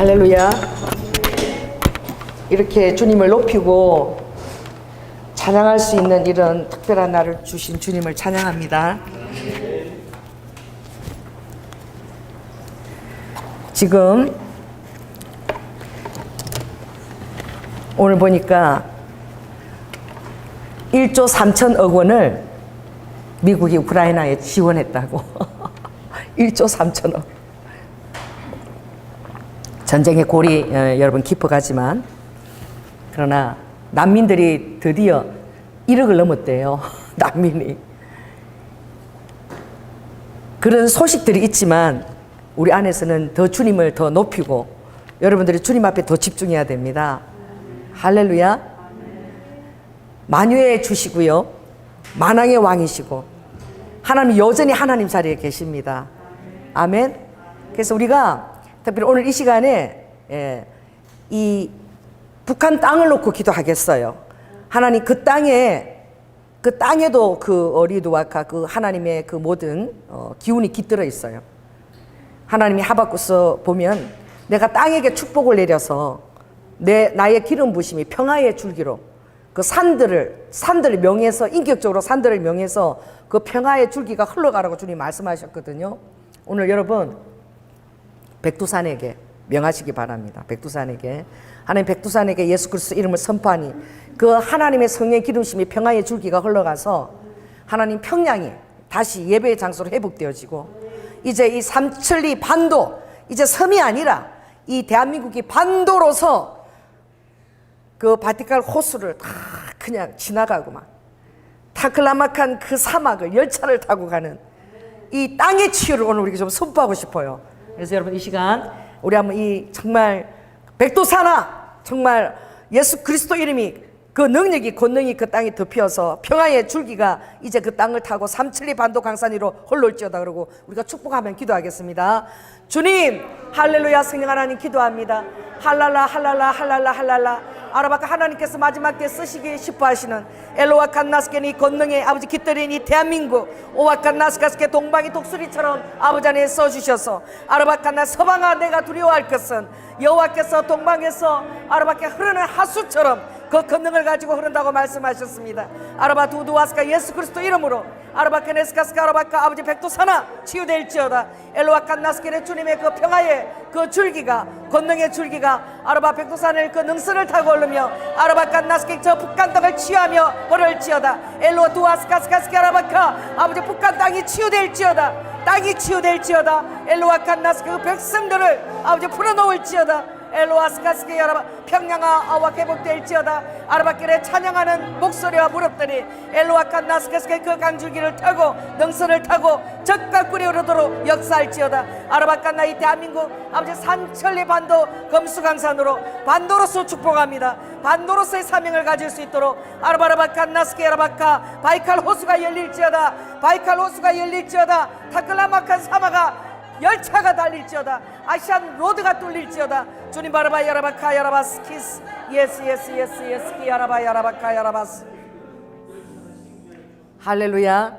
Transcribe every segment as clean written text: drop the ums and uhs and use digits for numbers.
할렐루야. 이렇게 주님을 높이고 찬양할 수 있는 이런 특별한 날을 주신 주님을 찬양합니다. 지금 오늘 보니까 1조 3천억 원을 미국이 우크라이나에 지원했다고. 1조 3천억. 전쟁의 골이 여러분 깊어가지만, 그러나 난민들이 드디어 1억을 넘었대요. 난민이. 그런 소식들이 있지만 우리 안에서는 더 주님을 더 높이고 여러분들이 주님 앞에 더 집중해야 됩니다. 할렐루야. 만유의 주시고요, 만왕의 왕이시고 하나님 여전히 하나님 자리에 계십니다. 아멘. 그래서 우리가 특별히 오늘 이 시간에 이 북한 땅을 놓고 기도하겠어요. 하나님 그 땅에도 그 어리드와카 그 하나님의 그 모든 기운이 깃들어 있어요. 하나님이 하박국서 보면 내가 땅에게 축복을 내려서 나의 기름 부심이 평화의 줄기로 그 산들을 명해서, 인격적으로 산들을 명해서 그 평화의 줄기가 흘러가라고 주님 말씀하셨거든요. 오늘 여러분 백두산에게 명하시기 바랍니다. 백두산에게, 하나님 백두산에게 예수 그리스도 이름을 선포하니 그 하나님의 성령의 기름심이 평화의 줄기가 흘러가서 하나님 평양이 다시 예배의 장소로 회복되어지고, 이제 이 삼천리 반도, 이제 섬이 아니라 이 대한민국이 반도로서 그 바티칸 호수를 다 그냥 지나가고 막 타클라마칸 그 사막을 열차를 타고 가는 이 땅의 치유를 오늘 우리가 좀 선포하고 싶어요. 그래서 여러분 이 시간 우리 한번 이 정말 백두산아, 정말 예수 그리스도 이름이 그 능력이, 권능이 그 땅에 덮여서 평화의 줄기가 이제 그 땅을 타고 삼천리 반도 강산 위로 흘러올지어다. 그러고 우리가 축복하면 기도하겠습니다. 주님, 할렐루야. 성령 하나님 기도합니다. 할랄라 할랄라 할랄라 할랄라. 아라바카 하나님께서 마지막 때 쓰시기 싶어하시는 엘로와 칸나스케니 권능의 아버지 깃들인 이 대한민국, 오와 칸나스카스케 동방이 독수리처럼 아버지 안에 써주셔서 아라바카나 서방아 내가 두려워할 것은 여호와께서 동방에서 아라바카 흐르는 하수처럼 그 권능을 가지고 흐른다고 말씀하셨습니다. 아라바 두두와스카 예수 그리스도 이름으로 아라바카 네스카스카 아라바카 아버지 백두산아 치유될지어다. 엘로와 칸나스케네 주님의 그 평화의 그 줄기가, 권능의 줄기가 아라바 백두산을 그 능선을 타고 오르며 아라바 칸나스케 저 북한 땅을 치유하며 흐를지어다. 엘로와 두와스카스카스케 아라바카 아버지 북한 땅이 치유될지어다. 땅이 치유될지어다. 엘로와 칸나스케 그 백성들을 아버지 풀어놓을지어다. 엘로아스카스케 아라바 평양아 아와 회복될지어다. 아라바길에 찬양하는 목소리와 무릎들이 엘로아칸나스카스케 그 강줄기를 타고 능선을 타고 적과 꿀이 흐르도록 역사할지어다. 아라바칸나 이 대한민국 아버지 산천리 반도 금수강산으로 반도로서 축복합니다. 반도로서의 사명을 가질 수 있도록 아라바라바칸나스케 아라바카 바이칼 호수가 열릴지어다. 바이칼 호수가 열릴지어다. 타클라마칸 사마가 열차가 달릴지어다. 아시안 로드가 뚫릴지어다. 주님 바라바 야라바카 야라바스 키스 예스 예스 예스 예스 키 야라바 야라바카 야라바스. 할렐루야.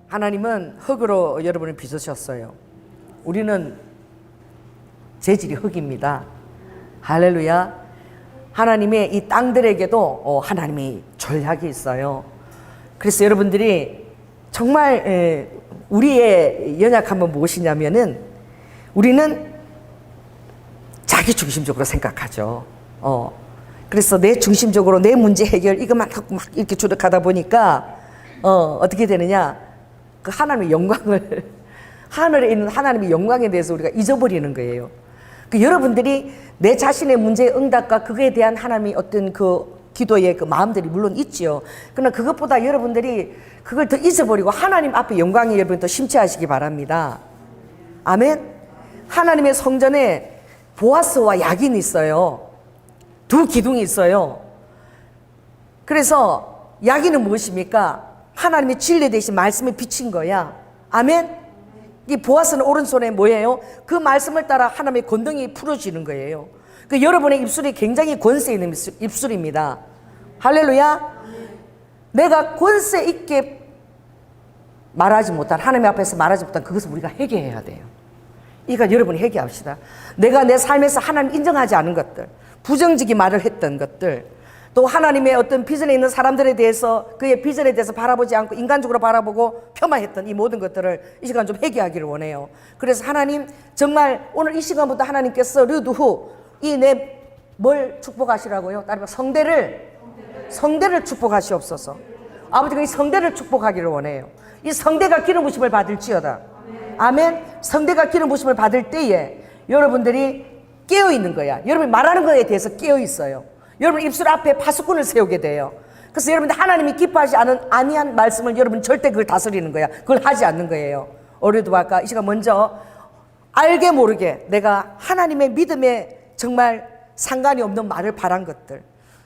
하나님은 흙으로 여러분을 빚으셨어요. 우리는 재질이 흙입니다. 할렐루야. 하나님의 이 땅들에게도 하나님이 전략이 있어요. 그래서 여러분들이 정말 우리의 연약함은 무엇이냐면은 우리는 자기 중심적으로 생각하죠. 그래서 내 중심적으로 내 문제 해결 이것만 갖고 막 이렇게 주력하다 보니까 어떻게 되느냐, 그 하나님의 영광을 하늘에 있는 하나님의 영광에 대해서 우리가 잊어버리는 거예요. 그 여러분들이 내 자신의 문제의 응답과 그거에 대한 하나님의 어떤 그 기도의 그 마음들이 물론 있지요. 그러나 그것보다 여러분들이 그걸 더 잊어버리고 하나님 앞에 영광에 여러분 더 심취하시기 바랍니다. 아멘. 하나님의 성전에 보아스와 야긴이 있어요. 두 기둥이 있어요. 그래서 야긴은 무엇입니까? 하나님의 진리 대신 말씀을 비친 거야. 아멘. 이 보아스는 오른손에 뭐예요? 그 말씀을 따라 하나님의 권능이 풀어지는 거예요. 그 여러분의 입술이 굉장히 권세 있는 입술입니다. 할렐루야. 내가 권세 있게 말하지 못한, 하나님 앞에서 말하지 못한 그것을 우리가 회개해야 돼요. 이거 여러분이 회개합시다. 내가 내 삶에서 하나님 인정하지 않은 것들, 부정적인 말을 했던 것들, 또 하나님의 어떤 비전에 있는 사람들에 대해서 그의 비전에 대해서 바라보지 않고 인간적으로 바라보고 폄하했던 이 모든 것들을 이 시간 좀 회개하기를 원해요. 그래서 하나님 정말 오늘 이 시간부터 하나님께서 르두후 이 내 뭘 축복하시라고요? 다른 말 성대를 축복하시옵소서. 아버지가 이 성대를 축복하기를 원해요. 이 성대가 기름 부심을 받을지어다. 아멘. 성대가 기름 부심을 받을 때에 여러분들이 깨어 있는 거야. 여러분이 말하는 거에 대해서 깨어 있어요. 여러분 입술 앞에 파수꾼을 세우게 돼요. 그래서 여러분들 하나님이 기뻐하지 아니한 말씀을 여러분 절대 그걸 다스리는 거야. 그걸 하지 않는 거예요. 어려도 아까 이 시간 먼저 알게 모르게 내가 하나님의 믿음에 정말 상관이 없는 말을 바란 것들,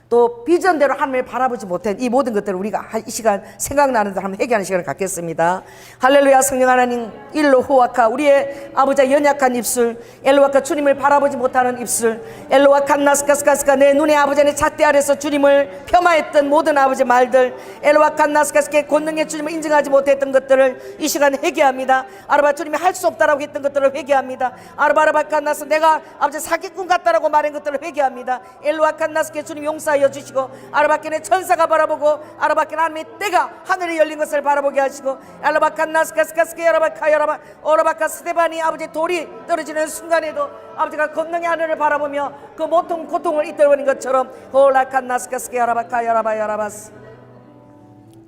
또 비전대로 하나님을 바라보지 못한 이 모든 것들을 우리가 이 시간 생각나는 대로 한번 회개하는 시간을 갖겠습니다. 할렐루야. 성령 하나님, 일로 호와카 우리의 아버지의 연약한 입술, 엘로와카 주님을 바라보지 못하는 입술, 엘로와 칸나스카스카스카 내 눈의 아버지 내 잣대 아래서 주님을 폄하했던 모든 아버지 말들, 엘로와 칸나스카스카의 권능의 주님을 인정하지 못했던 것들을 이 시간 회개합니다. 아르바 주님이 할 수 없다라고 했던 것들을 회개합니다. 아르바르바 칸나스 내가 아버지 사기꾼 같다라고 말한 것들을 회개합니다. 엘로와 칸나스케 주님 용서하여 주시고, 아르바켄의 천사가 바라보고 아르바켄 하나님의 때가 하늘에 열린 것을 바라보게 하시고, 알라바칸 나스카스카스케 여라바카 여라바 오라바카 스테바니 아버지 돌이 떨어지는 순간에도 아버지가 권능의 하늘을 바라보며 그 모통 고통을 잊어버린 것처럼 홀라칸 나스카스케 여라바카 여라바 여라바스.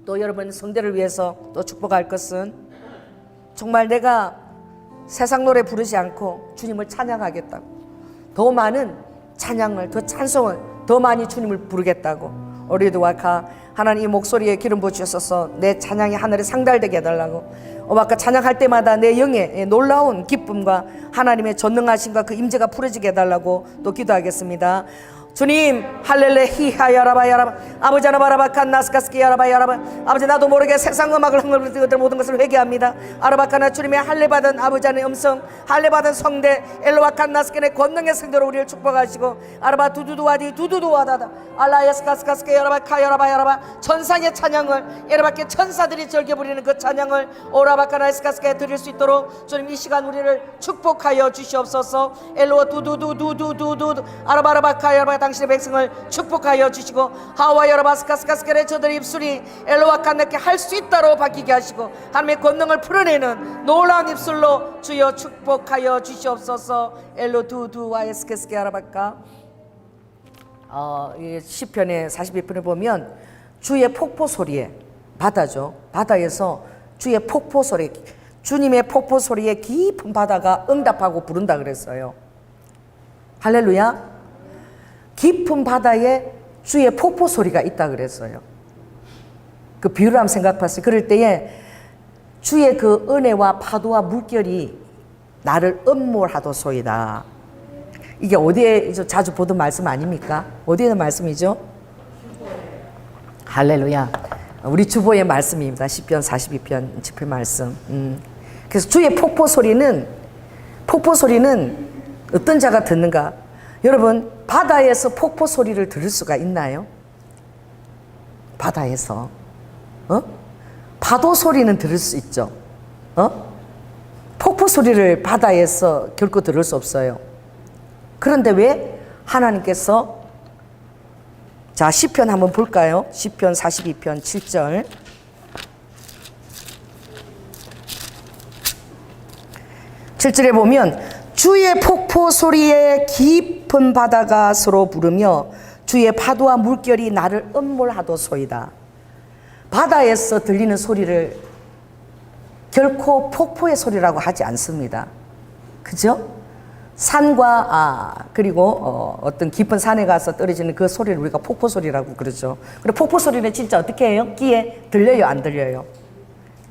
또 여러분 성대를 위해서 또 축복할 것은 정말 내가 세상 노래 부르지 않고 주님을 찬양하겠다고, 더 많은 찬양을, 더 찬송을 더 많이 주님을 부르겠다고. 우리도 와카 하나님 이 목소리에 기름 부으셔서 내 찬양이 하늘에 상달되게 해달라고. 와카 찬양할 때마다 내 영에 놀라운 기쁨과 하나님의 전능하심과 그 임재가 풀어지게 해달라고 또 기도하겠습니다. 주님 할렐레 히하 야라바 야라바 아버지 아라바라바 칸나스카스키 야라바 야라바 아버지 나도 모르게 세상 음악을 흥얼거리는 것들 모든 것을 회개합니다. 아라바카나 주님의 할례받은 아버지 안의 음성, 할례받은 성대 엘로와 칸나스케의 권능의 성대로 우리를 축복하시고, 아라바 두두두와디 두두두와다다 알라야스카스카스케 야라바 카야라바 야라바 천상의 찬양을 에라바께 천사들이 즐겨 부리는 그 찬양을 오라바카나스카스케에 드릴 수 있도록 주님 이 시간 우리를 축복하여 주시옵소서. 엘로와 두두두두두두두 아라바라바 카야라바 당신의 백성을 축복하여 주시고, 하와 여러바스카스카스케의 저들의 입술이 엘로와 칸나께 할 수 있다로 바뀌게 하시고, 하나님의 권능을 풀어내는 놀라운 입술로 주여 축복하여 주시옵소서. 엘로 두두와에스케스케 아라바카. 시편의 42편에 보면 주의 폭포 소리에, 바다죠, 바다에서 주의 폭포 소리, 주님의 폭포 소리에 깊은 바다가 응답하고 부른다 그랬어요. 할렐루야. 깊은 바다에 주의 폭포 소리가 있다 그랬어요. 그 비유를 한번 생각해봤어요. 그럴 때에 주의 그 은혜와 파도와 물결이 나를 음몰하도소이다. 이게 어디에 자주 보던 말씀 아닙니까? 어디에 있는 말씀이죠? 할렐루야. 우리 주보의 말씀입니다. 시편 42편 집회 말씀. 그래서 주의 폭포 소리는 어떤 자가 듣는가? 여러분 바다에서 폭포 소리를 들을 수가 있나요? 바다에서 파도 소리는 들을 수 있죠. 폭포 소리를 바다에서 결코 들을 수 없어요. 그런데 왜 하나님께서, 자 시편 한번 볼까요? 시편 42편 7절. (7절에) 보면 주의 폭포 소리에 깊은 바다가 서로 부르며 주의 파도와 물결이 나를 음몰하도소이다. 바다에서 들리는 소리를 결코 폭포의 소리라고 하지 않습니다. 그죠? 산과 그리고 어떤 깊은 산에 가서 떨어지는 그 소리를 우리가 폭포 소리라고 그러죠. 그리고 폭포 소리는 진짜 어떻게 해요? 귀에 들려요, 안 들려요?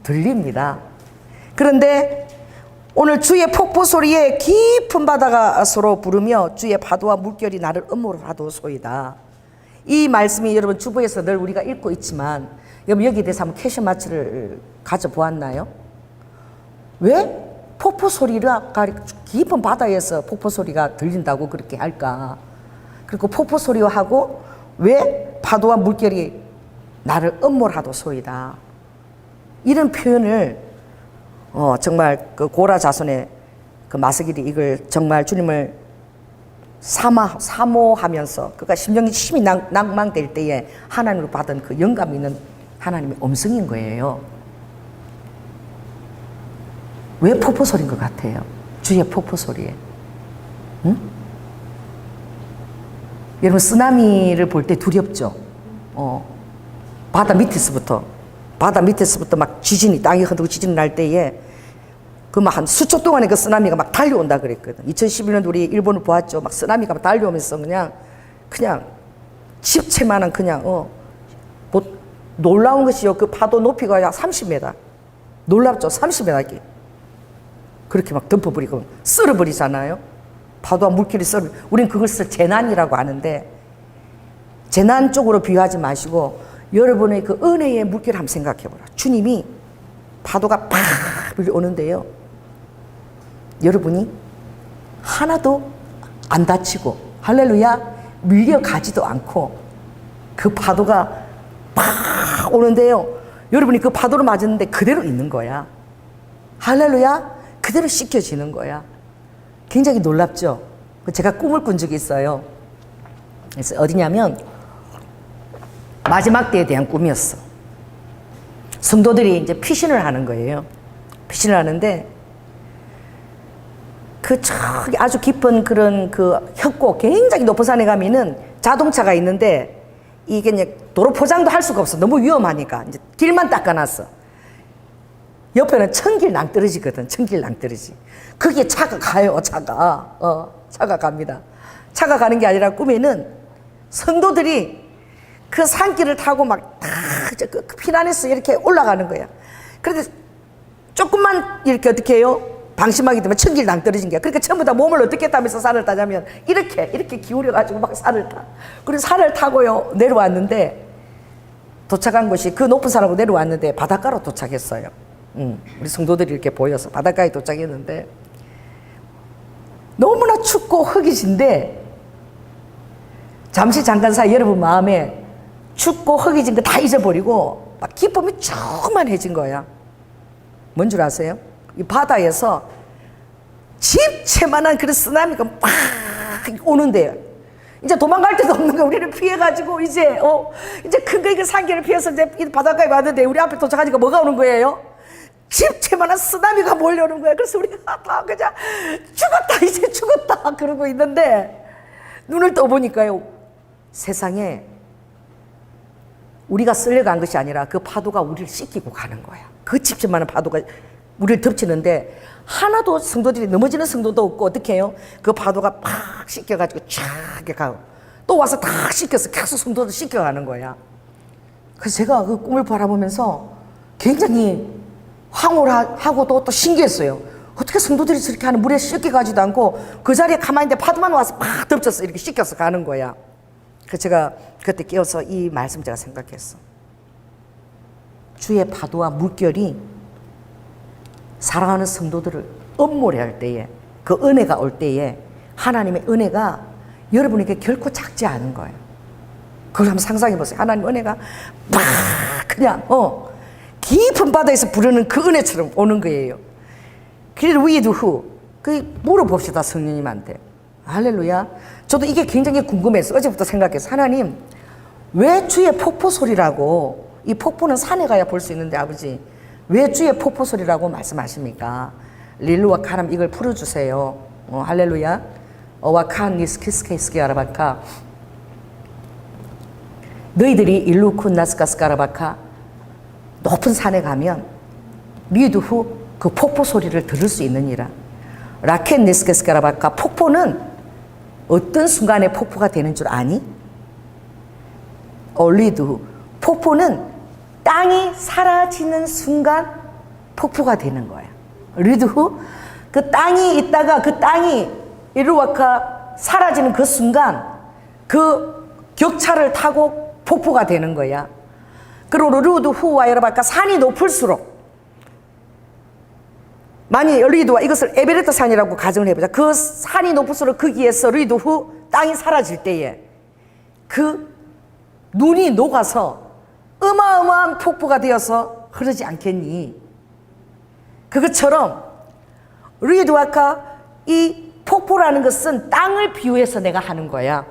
들립니다. 그런데 오늘 주의 폭포 소리에 깊은 바다가 서로 부르며 주의 파도와 물결이 나를 음몰하도소이다. 이 말씀이 여러분 주보에서 늘 우리가 읽고 있지만, 여러분 여기에 대해서 한번 퀘션 마치를 가져보았나요? 왜 폭포 소리가 깊은 바다에서 폭포 소리가 들린다고 그렇게 할까? 그리고 폭포 소리하고 왜 파도와 물결이 나를 음몰하도소이다. 이런 표현을 정말 그 고라 자손의 그 마스길이 이걸 정말 주님을 사모하면서 그가 심히 낭망될 때에 하나님으로 받은 그 영감 있는 하나님의 음성인 거예요. 왜 폭포소리인 것 같아요? 주의 폭포소리에. 응? 여러분 쓰나미를 볼 때 두렵죠? 바다 밑에서부터 막 지진이, 땅이 흔들고 지진이 날 때에 그 막 한 수초 동안에 그 쓰나미가 막 달려온다 그랬거든. 2011년도 우리 일본을 보았죠. 막 쓰나미가 막 달려오면서 그냥 집채만한 뭐 놀라운 것이요. 그 파도 높이가 약 30m. 놀랍죠? 30m. 그렇게 막 덮어버리고 쓸어버리잖아요. 파도와 물길이 쓸어. 우린 그것을 재난이라고 하는데 재난 쪽으로 비유하지 마시고 여러분의 그 은혜의 물길을 한번 생각해보라. 주님이 파도가 팍 밀려오는데요. 여러분이 하나도 안 다치고 할렐루야 밀려가지도 않고 그 파도가 팍 오는데요. 여러분이 그 파도를 맞았는데 그대로 있는 거야. 할렐루야 그대로 씻겨지는 거야. 굉장히 놀랍죠? 제가 꿈을 꾼 적이 있어요. 그래서 어디냐면 마지막 때에 대한 꿈이었어. 성도들이 이제 피신을 하는 거예요. 피신을 하는데 그 저기 아주 깊은 그런 그 협곡 굉장히 높은 산에 가면은 자동차가 있는데 이게 이제 도로 포장도 할 수가 없어. 너무 위험하니까 이제 길만 닦아놨어. 옆에는 천길 낭떠러지거든. 천길 낭떠러지. 거기에 차가 가요. 차가 갑니다. 차가 가는 게 아니라 꿈에는 성도들이 그 산길을 타고 막 다 그 피난해서 이렇게 올라가는 거야. 그런데 조금만 이렇게 어떻게 해요? 방심하게 되면 천길 낭떠러진 거야. 그러니까 전부 다 몸을 어떻게 타면서 산을 타냐면 이렇게 기울여가지고 막 산을 타. 그리고 산을 타고요 내려왔는데 도착한 곳이 그 높은 산하고 내려왔는데 바닷가로 도착했어요. 우리 성도들이 이렇게 보여서 바닷가에 도착했는데 너무나 춥고 허기진데 잠깐 사이 여러분 마음에 춥고 허기진 거 다 잊어버리고 막 기쁨이 충만해진 거야. 뭔 줄 아세요? 이 바다에서 집채만한 그런 쓰나미가 막 오는데요. 이제 도망갈 데도 없는 거야. 우리는 피해가지고 이제 큰 거 산길을 피해서 이제 바닷가에 왔는데 우리 앞에 도착하니까 뭐가 오는 거예요? 집채만한 쓰나미가 몰려오는 거야. 그래서 우리가 다 그냥 죽었다 이제 죽었다 그러고 있는데 눈을 떠보니까요 세상에 우리가 쓸려간 것이 아니라 그 파도가 우리를 씻기고 가는 거야. 그 집채만한 파도가 우리를 덮치는데 하나도 성도들이 넘어지는 성도도 없고 어떻게 해요? 그 파도가 팍 씻겨가지고 쫙 이렇게 가고 또 와서 다 씻겨서 계속 성도들 씻겨가는 거야. 그래서 제가 그 꿈을 바라보면서 굉장히 황홀하고 또 신기했어요. 어떻게 성도들이 저렇게 하는 물에 씻겨가지도 않고 그 자리에 가만히 있는데 파도만 와서 팍 덮쳐서 이렇게 씻겨서 가는 거야. 그래서 제가 그때 깨어서 이 말씀 제가 생각했어. 주의 파도와 물결이 사랑하는 성도들을 엄몰해할 때에 그 은혜가 올 때에 하나님의 은혜가 여러분에게 결코 작지 않은 거예요. 그걸 한번 상상해 보세요. 하나님 은혜가 막 그냥 깊은 바다에서 부르는 그 은혜처럼 오는 거예요. 그래도 위도 후 물어봅시다 성령님한테. 할렐루야. 저도 이게 굉장히 궁금했어요. 어제부터 생각했어요. 하나님 왜 주의 폭포 소리라고, 이 폭포는 산에 가야 볼 수 있는데 아버지 왜 주의 폭포 소리라고 말씀하십니까? 릴루와 카람 이걸 풀어주세요. 할렐루야. 와칸 니스키스케이스키 아라바카 너희들이 일루쿤 나스카스카라바카 높은 산에 가면 리드 후 그 폭포 소리를 들을 수 있느니라. 라켓 니스케스카라바카 폭포는 어떤 순간에 폭포가 되는 줄 아니? 리드 후 폭포는 땅이 사라지는 순간 폭포가 되는 거야. 리드 후 그 땅이 있다가 그 땅이 이루와카 사라지는 그 순간 그 격차를 타고 폭포가 되는 거야. 그리고 리드 후와 여러바카 산이 높을수록 만약 리드와 이것을 에베레스트 산이라고 가정을 해보자. 그 산이 높을수록 거기에서 리드 후 땅이 사라질 때에 그 눈이 녹아서 어마어마한 폭포가 되어서 흐르지 않겠니? 그것처럼 리드와카 이 폭포라는 것은 땅을 비유해서 내가 하는 거야.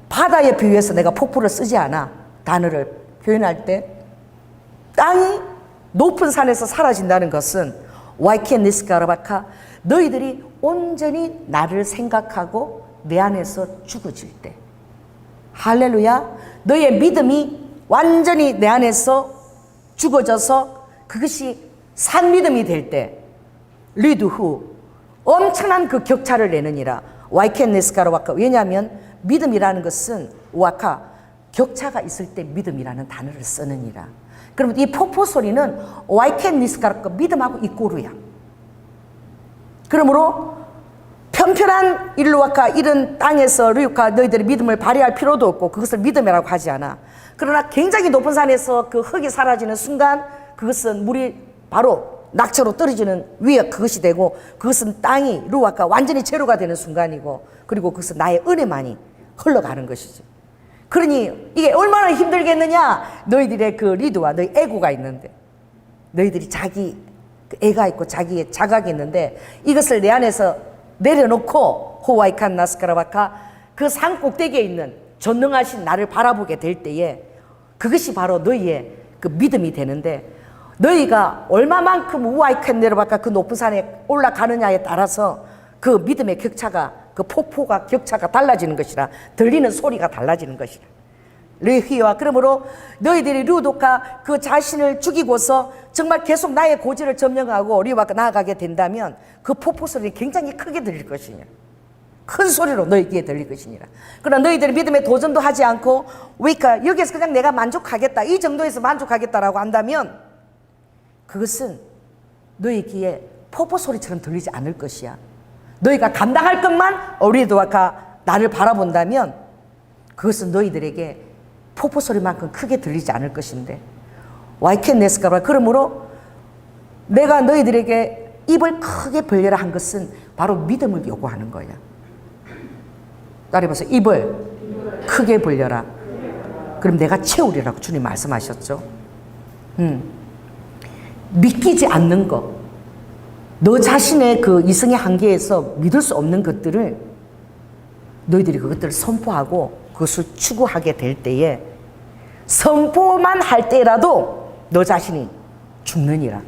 바다에 비유해서 내가 폭포를 쓰지 않아. 단어를 표현할 때 땅이 높은 산에서 사라진다는 것은 와이켄니스카라바카, 너희들이 온전히 나를 생각하고 내 안에서 죽어질 때, 할렐루야, 너의 믿음이 완전히 내 안에서 죽어져서 그것이 산 믿음이 될 때, 리드 후 엄청난 그 격차를 내느니라. 와이켄니스카라바카. 왜냐하면 믿음이라는 것은 와카, 격차가 있을 때 믿음이라는 단어를 쓰느니라. 그러면 이 폭포 소리는 와이켄니스카라바카, 믿음하고 이꼬르야. 그러므로 편편한 일루와카 이런 땅에서 류카 너희들의 믿음을 발휘할 필요도 없고 그것을 믿음이라고 하지 않아. 그러나 굉장히 높은 산에서 그 흙이 사라지는 순간 그것은 물이 바로 낙처로 떨어지는 위에 그것이 되고, 그것은 땅이 루와카 완전히 제로가 되는 순간이고, 그리고 그것은 나의 은혜만이 흘러가는 것이지. 그러니 이게 얼마나 힘들겠느냐. 너희들의 그 리드와 너희 에고가 있는데, 너희들이 자기 그 애가 있고 자기의 자각이 있는데, 이것을 내 안에서 내려놓고 호와이칸 나스카라바카, 그 산 꼭대기에 있는 전능하신 나를 바라보게 될 때에 그것이 바로 너희의 그 믿음이 되는데, 너희가 얼마만큼 우와이칸 내려바카 그 높은 산에 올라가느냐에 따라서 그 믿음의 격차가, 그 폭포가 격차가 달라지는 것이라, 들리는 소리가 달라지는 것이라. 르히와, 그러므로 너희들이 루도카 그 자신을 죽이고서 정말 계속 나의 고지를 점령하고 리와 나아가게 된다면 그 폭포 소리는 굉장히 크게 들릴 것이냐, 큰 소리로 너희 귀에 들릴 것이니라. 그러나 너희들이 믿음에 도전도 하지 않고 그러니까 여기서 그냥 내가 만족하겠다, 이 정도에서 만족하겠다라고 한다면 그것은 너희 귀에 폭포 소리처럼 들리지 않을 것이야. 너희가 감당할 것만 어리도와가 나를 바라본다면 그것은 너희들에게 폭포 소리만큼 크게 들리지 않을 것인데, 와이켄네스카라, 그러므로 내가 너희들에게 입을 크게 벌려라 한 것은 바로 믿음을 요구하는 거야. 따라해보세요. 입을 크게 벌려라. 그럼 내가 채우리라고 주님 말씀하셨죠. 믿기지 않는 것, 너 자신의 그 이성의 한계에서 믿을 수 없는 것들을 너희들이 그것들을 선포하고 그것을 추구하게 될 때에, 선포만 할 때라도 너 자신이 죽느니라.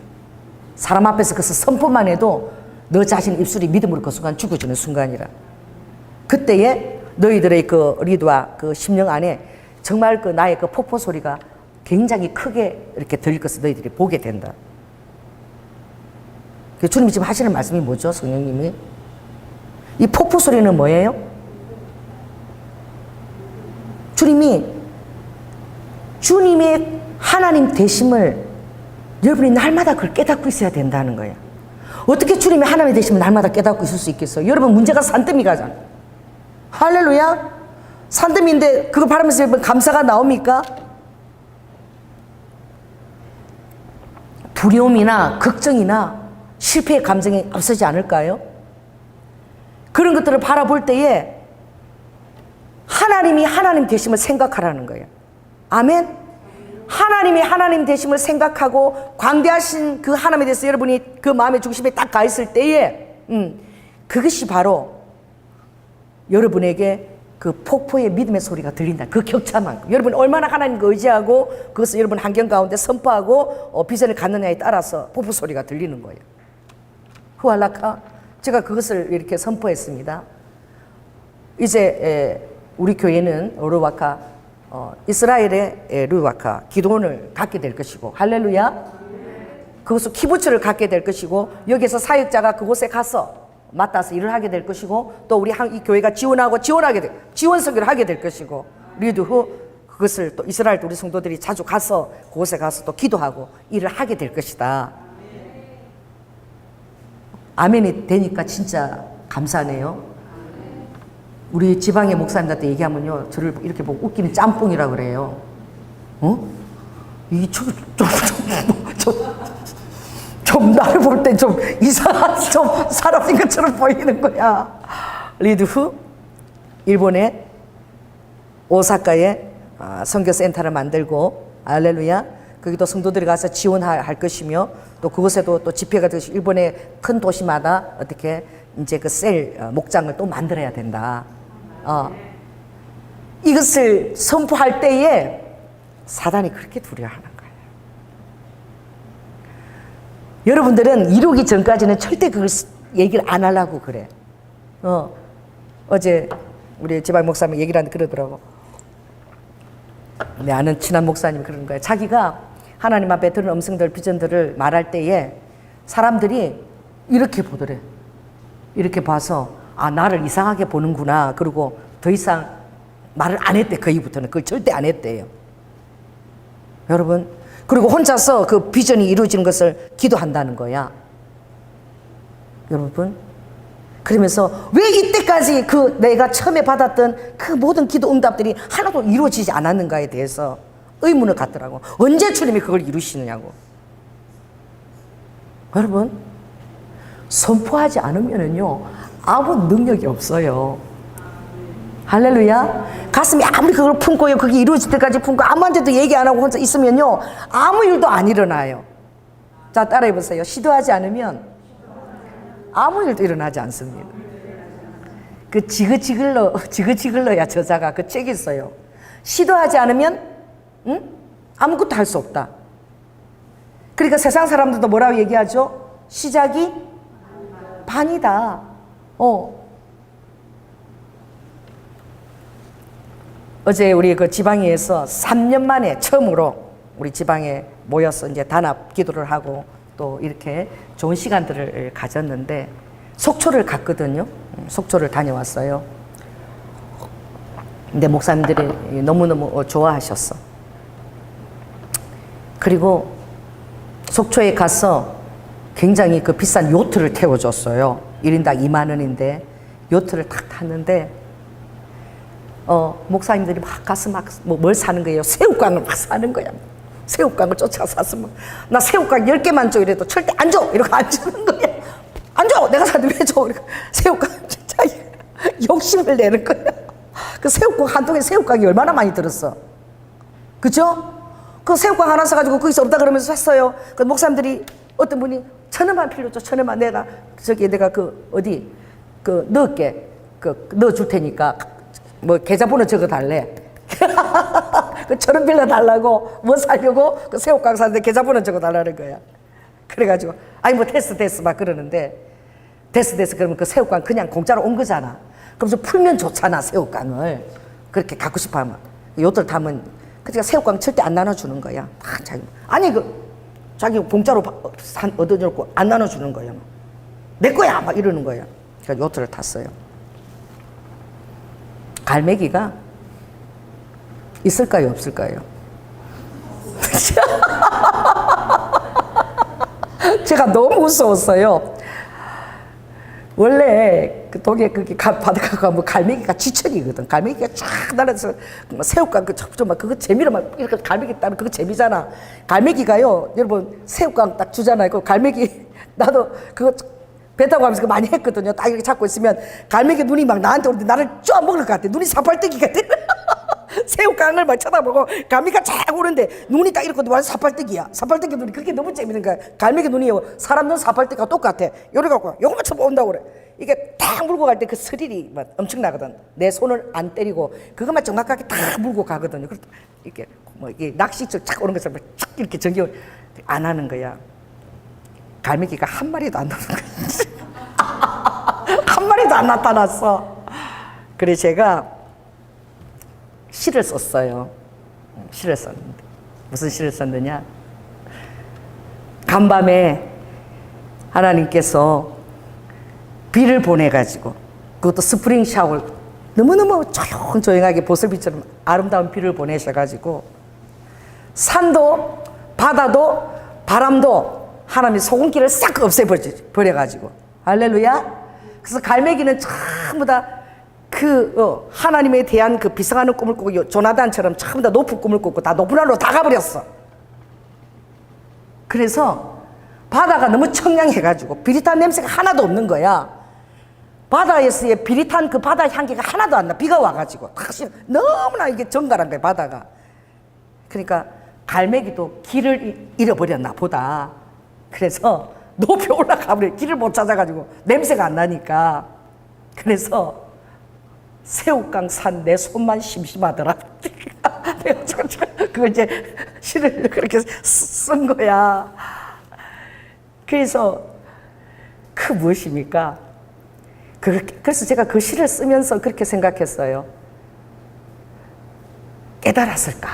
사람 앞에서 그것을 선포만 해도 너 자신 입술이 믿음으로 그 순간 죽어지는 순간이라. 그때에 너희들의 그 리드와 그 심령 안에 정말 그 나의 그 폭포 소리가 굉장히 크게 이렇게 들릴 것을 너희들이 보게 된다. 주님이 지금 하시는 말씀이 뭐죠? 성령님이 이 폭포 소리는 뭐예요? 주님의 하나님 되심을 여러분이 날마다 그걸 깨닫고 있어야 된다는 거예요. 어떻게 주님의 하나님이 되심을 날마다 깨닫고 있을 수 있겠어요? 여러분, 문제가 산더미가잖아. 할렐루야. 산더미인데 그거 바라면서 여러분 감사가 나옵니까? 두려움이나 걱정이나 실패의 감정이 앞서지 않을까요? 그런 것들을 바라볼 때에 하나님이 하나님 되심을 생각하라는 거예요. 아멘. 하나님이 하나님 되심을 생각하고 광대하신 그 하나님에 대해서 여러분이 그 마음의 중심에 딱 가 있을 때에 그것이 바로 여러분에게 그 폭포의 믿음의 소리가 들린다. 그 격차만큼 여러분이 얼마나 하나님을 의지하고 그것을 여러분 환경 가운데 선포하고 비전을 갖느냐에 따라서 폭포 소리가 들리는 거예요. 후알라카, 제가 그것을 이렇게 선포했습니다. 이제 우리 교회는 루와카, 이스라엘의 루와카 기도원을 갖게 될 것이고, 할렐루야. 그것을 키부츠를 갖게 될 것이고, 여기서 사역자가 그곳에 가서 맡아서 일을 하게 될 것이고, 또 우리 이 교회가 지원 설교를 하게 될 것이고, 리드 후 그것을 또 이스라엘 우리 성도들이 자주 가서 그곳에 가서 또 기도하고 일을 하게 될 것이다. 아멘이 되니까 진짜 감사하네요. 우리 지방의 목사님들한테 얘기하면요, 저를 이렇게 보고 웃기는 짬뽕이라고 그래요. 이게 좀 나를 볼 때 좀 이상한 좀 사람인 것처럼 보이는 거야. 리드 후 일본의 오사카에 선교센터를 만들고, 할렐루야, 거기도 성도들이 가서 지원할 것이며 또 그곳에도 또 집회가 되듯이 일본의 큰 도시마다 어떻게 이제 그 셀 목장을 또 만들어야 된다. 이것을 선포할 때에 사단이 그렇게 두려워하는 거예요. 여러분들은 이루기 전까지는 절대 그걸 얘기를 안 하려고 그래. 어제 우리 지방 목사님 얘기를 하는데 그러더라고. 내 아는 친한 목사님이 그러는 거예요. 자기가 하나님 앞에 들은 음성들, 비전들을 말할 때에 사람들이 이렇게 보더래. 이렇게 봐서 아, 나를 이상하게 보는구나. 그리고 더 이상 말을 안 했대. 그 이후부터는 그걸 절대 안 했대요. 여러분, 그리고 혼자서 그 비전이 이루어지는 것을 기도한다는 거야. 여러분, 그러면서 왜 이때까지 그 내가 처음에 받았던 그 모든 기도 응답들이 하나도 이루어지지 않았는가에 대해서 의문을 갖더라고. 언제 주님이 그걸 이루시느냐고. 여러분, 선포하지 않으면은요 아무 능력이 없어요. 할렐루야. 가슴이 아무리 그걸 품고요, 그게 이루어질 때까지 품고 아무한테도 얘기 안 하고 혼자 있으면요 아무 일도 안 일어나요. 자, 따라해 보세요. 시도하지 않으면 아무 일도 일어나지 않습니다. 그 지그지글러야 저자가 그 책이 있어요. 시도하지 않으면 아무것도 할 수 없다. 그러니까 세상 사람들도 뭐라고 얘기하죠? 시작이 반이다. 어제 우리 그 지방에서 3년 만에 처음으로 우리 지방에 모여서 이제 단합 기도를 하고 또 이렇게 좋은 시간들을 가졌는데 속초를 갔거든요. 속초를 다녀왔어요. 근데 목사님들이 너무너무 좋아하셨어. 그리고 속초에 가서 굉장히 그 비싼 요트를 태워줬어요. 1인당 2만 원인데 요트를 탁 탔는데 목사님들이 막 가서 막 뭘 사는 거예요? 새우깡을 막 사는 거야. 새우깡을 쫓아 샀으면 나 새우깡 10개만 줘 이래도 절대 안 줘! 이러고 안 주는 거야. 안 줘! 내가 사는데 왜 줘? 새우깡 진짜 욕심을 내는 거야. 그 새우깡 한 통에 새우깡이 얼마나 많이 들었어. 그죠? 그 새우깡 하나 사가지고 거기서 없다 그러면서 샀어요. 그 목사님들이 어떤 분이 1,000원만 필요죠. 1,000원만 내가 그 어디 그 넣을게. 그 넣어줄 테니까 뭐 계좌번호 적어달래. 그 1,000원 빌려달라고 뭐 사려고 그 새우깡 사는데 계좌번호 적어달라는 거야. 그래가지고 아니 뭐 됐어 막 그러는데 됐어 그러면 그 새우깡 그냥 공짜로 온 거잖아. 그러면서 풀면 좋잖아 새우깡을. 그렇게 갖고 싶어하면 요들 타면 그러니까 새우깡 절대 안 나눠주는 거야. 아니 자기 공짜로 얻어놓고 안 나눠주는 거야. 내 거야 막 이러는 거야. 그러니까 요트를 탔어요. 갈매기가 있을까요 없을까요? 제가 너무 무서웠어요. 원래 그 독일 그게 바닷가 가면 갈매기가 지천이거든. 갈매기가 쫙 날아서 새우깡 그거 재미로 막 이렇게 갈매기 따는 그거 재미잖아. 갈매기가요, 여러분 새우깡 딱 주잖아요. 그 갈매기 나도 그거 배 타고 가면서 많이 했거든요. 딱 이렇게 잡고 있으면 갈매기 눈이 막 나한테 오는데 나를 쪼아 먹을 것 같아. 눈이 사팔뜨기가 돼. 새우깡을 막 쳐다보고 갈매기가 쫙 오는데 눈이 딱 이렇게 완전 사팔뜨기야. 사팔뜨기 눈이 그렇게 너무 재밌는 거야. 갈매기 눈이 사람 눈 사팔뜨기가 똑같아. 요래 갖고 요거만 쳐본다고 그래. 이게 딱 물고 갈 때 그 스릴이 막 엄청나거든. 내 손을 안 때리고 그것만 정확하게 딱 물고 가거든요. 그래서 이렇게 뭐 이게 낚시줄 착 오는 것처럼 착 이렇게 전기 안 하는 거야. 갈매기가 한 마리도 안 나오는 거야. 한 마리도 안 나타났어. 그래 제가 시를 썼어요. 시를 썼는데 무슨 시를 썼느냐? 간밤에 하나님께서 비를 보내가지고 그것도 스프링 샤워 너무너무 조용조용하게 보슬비처럼 아름다운 비를 보내셔가지고 산도 바다도 바람도 하나님이 소금기를 싹 없애버려가지고 할렐루야. 그래서 갈매기는 전부 다 하나님에 대한 그 비상하는 꿈을 꾸고 조나단처럼 전부 다 높은 꿈을 꾸고 다 높은 하늘로 다 가버렸어. 그래서 바다가 너무 청량해가지고 비릿한 냄새가 하나도 없는 거야. 바다에서의 비릿한 그 바다 향기가 하나도 안 나. 비가 와가지고 너무나 이게 정갈한 거야 바다가. 그러니까 갈매기도 길을 잃어버렸나 보다. 그래서 높이 올라가 버려. 길을 못 찾아가지고 냄새가 안 나니까. 그래서 새우깡 산 내 손만 심심하더라. 그걸 이제 시를 그렇게 쓴 거야. 그래서 그 무엇입니까? 그래서 제가 그 시를 쓰면서 그렇게 생각했어요. 깨달았을까?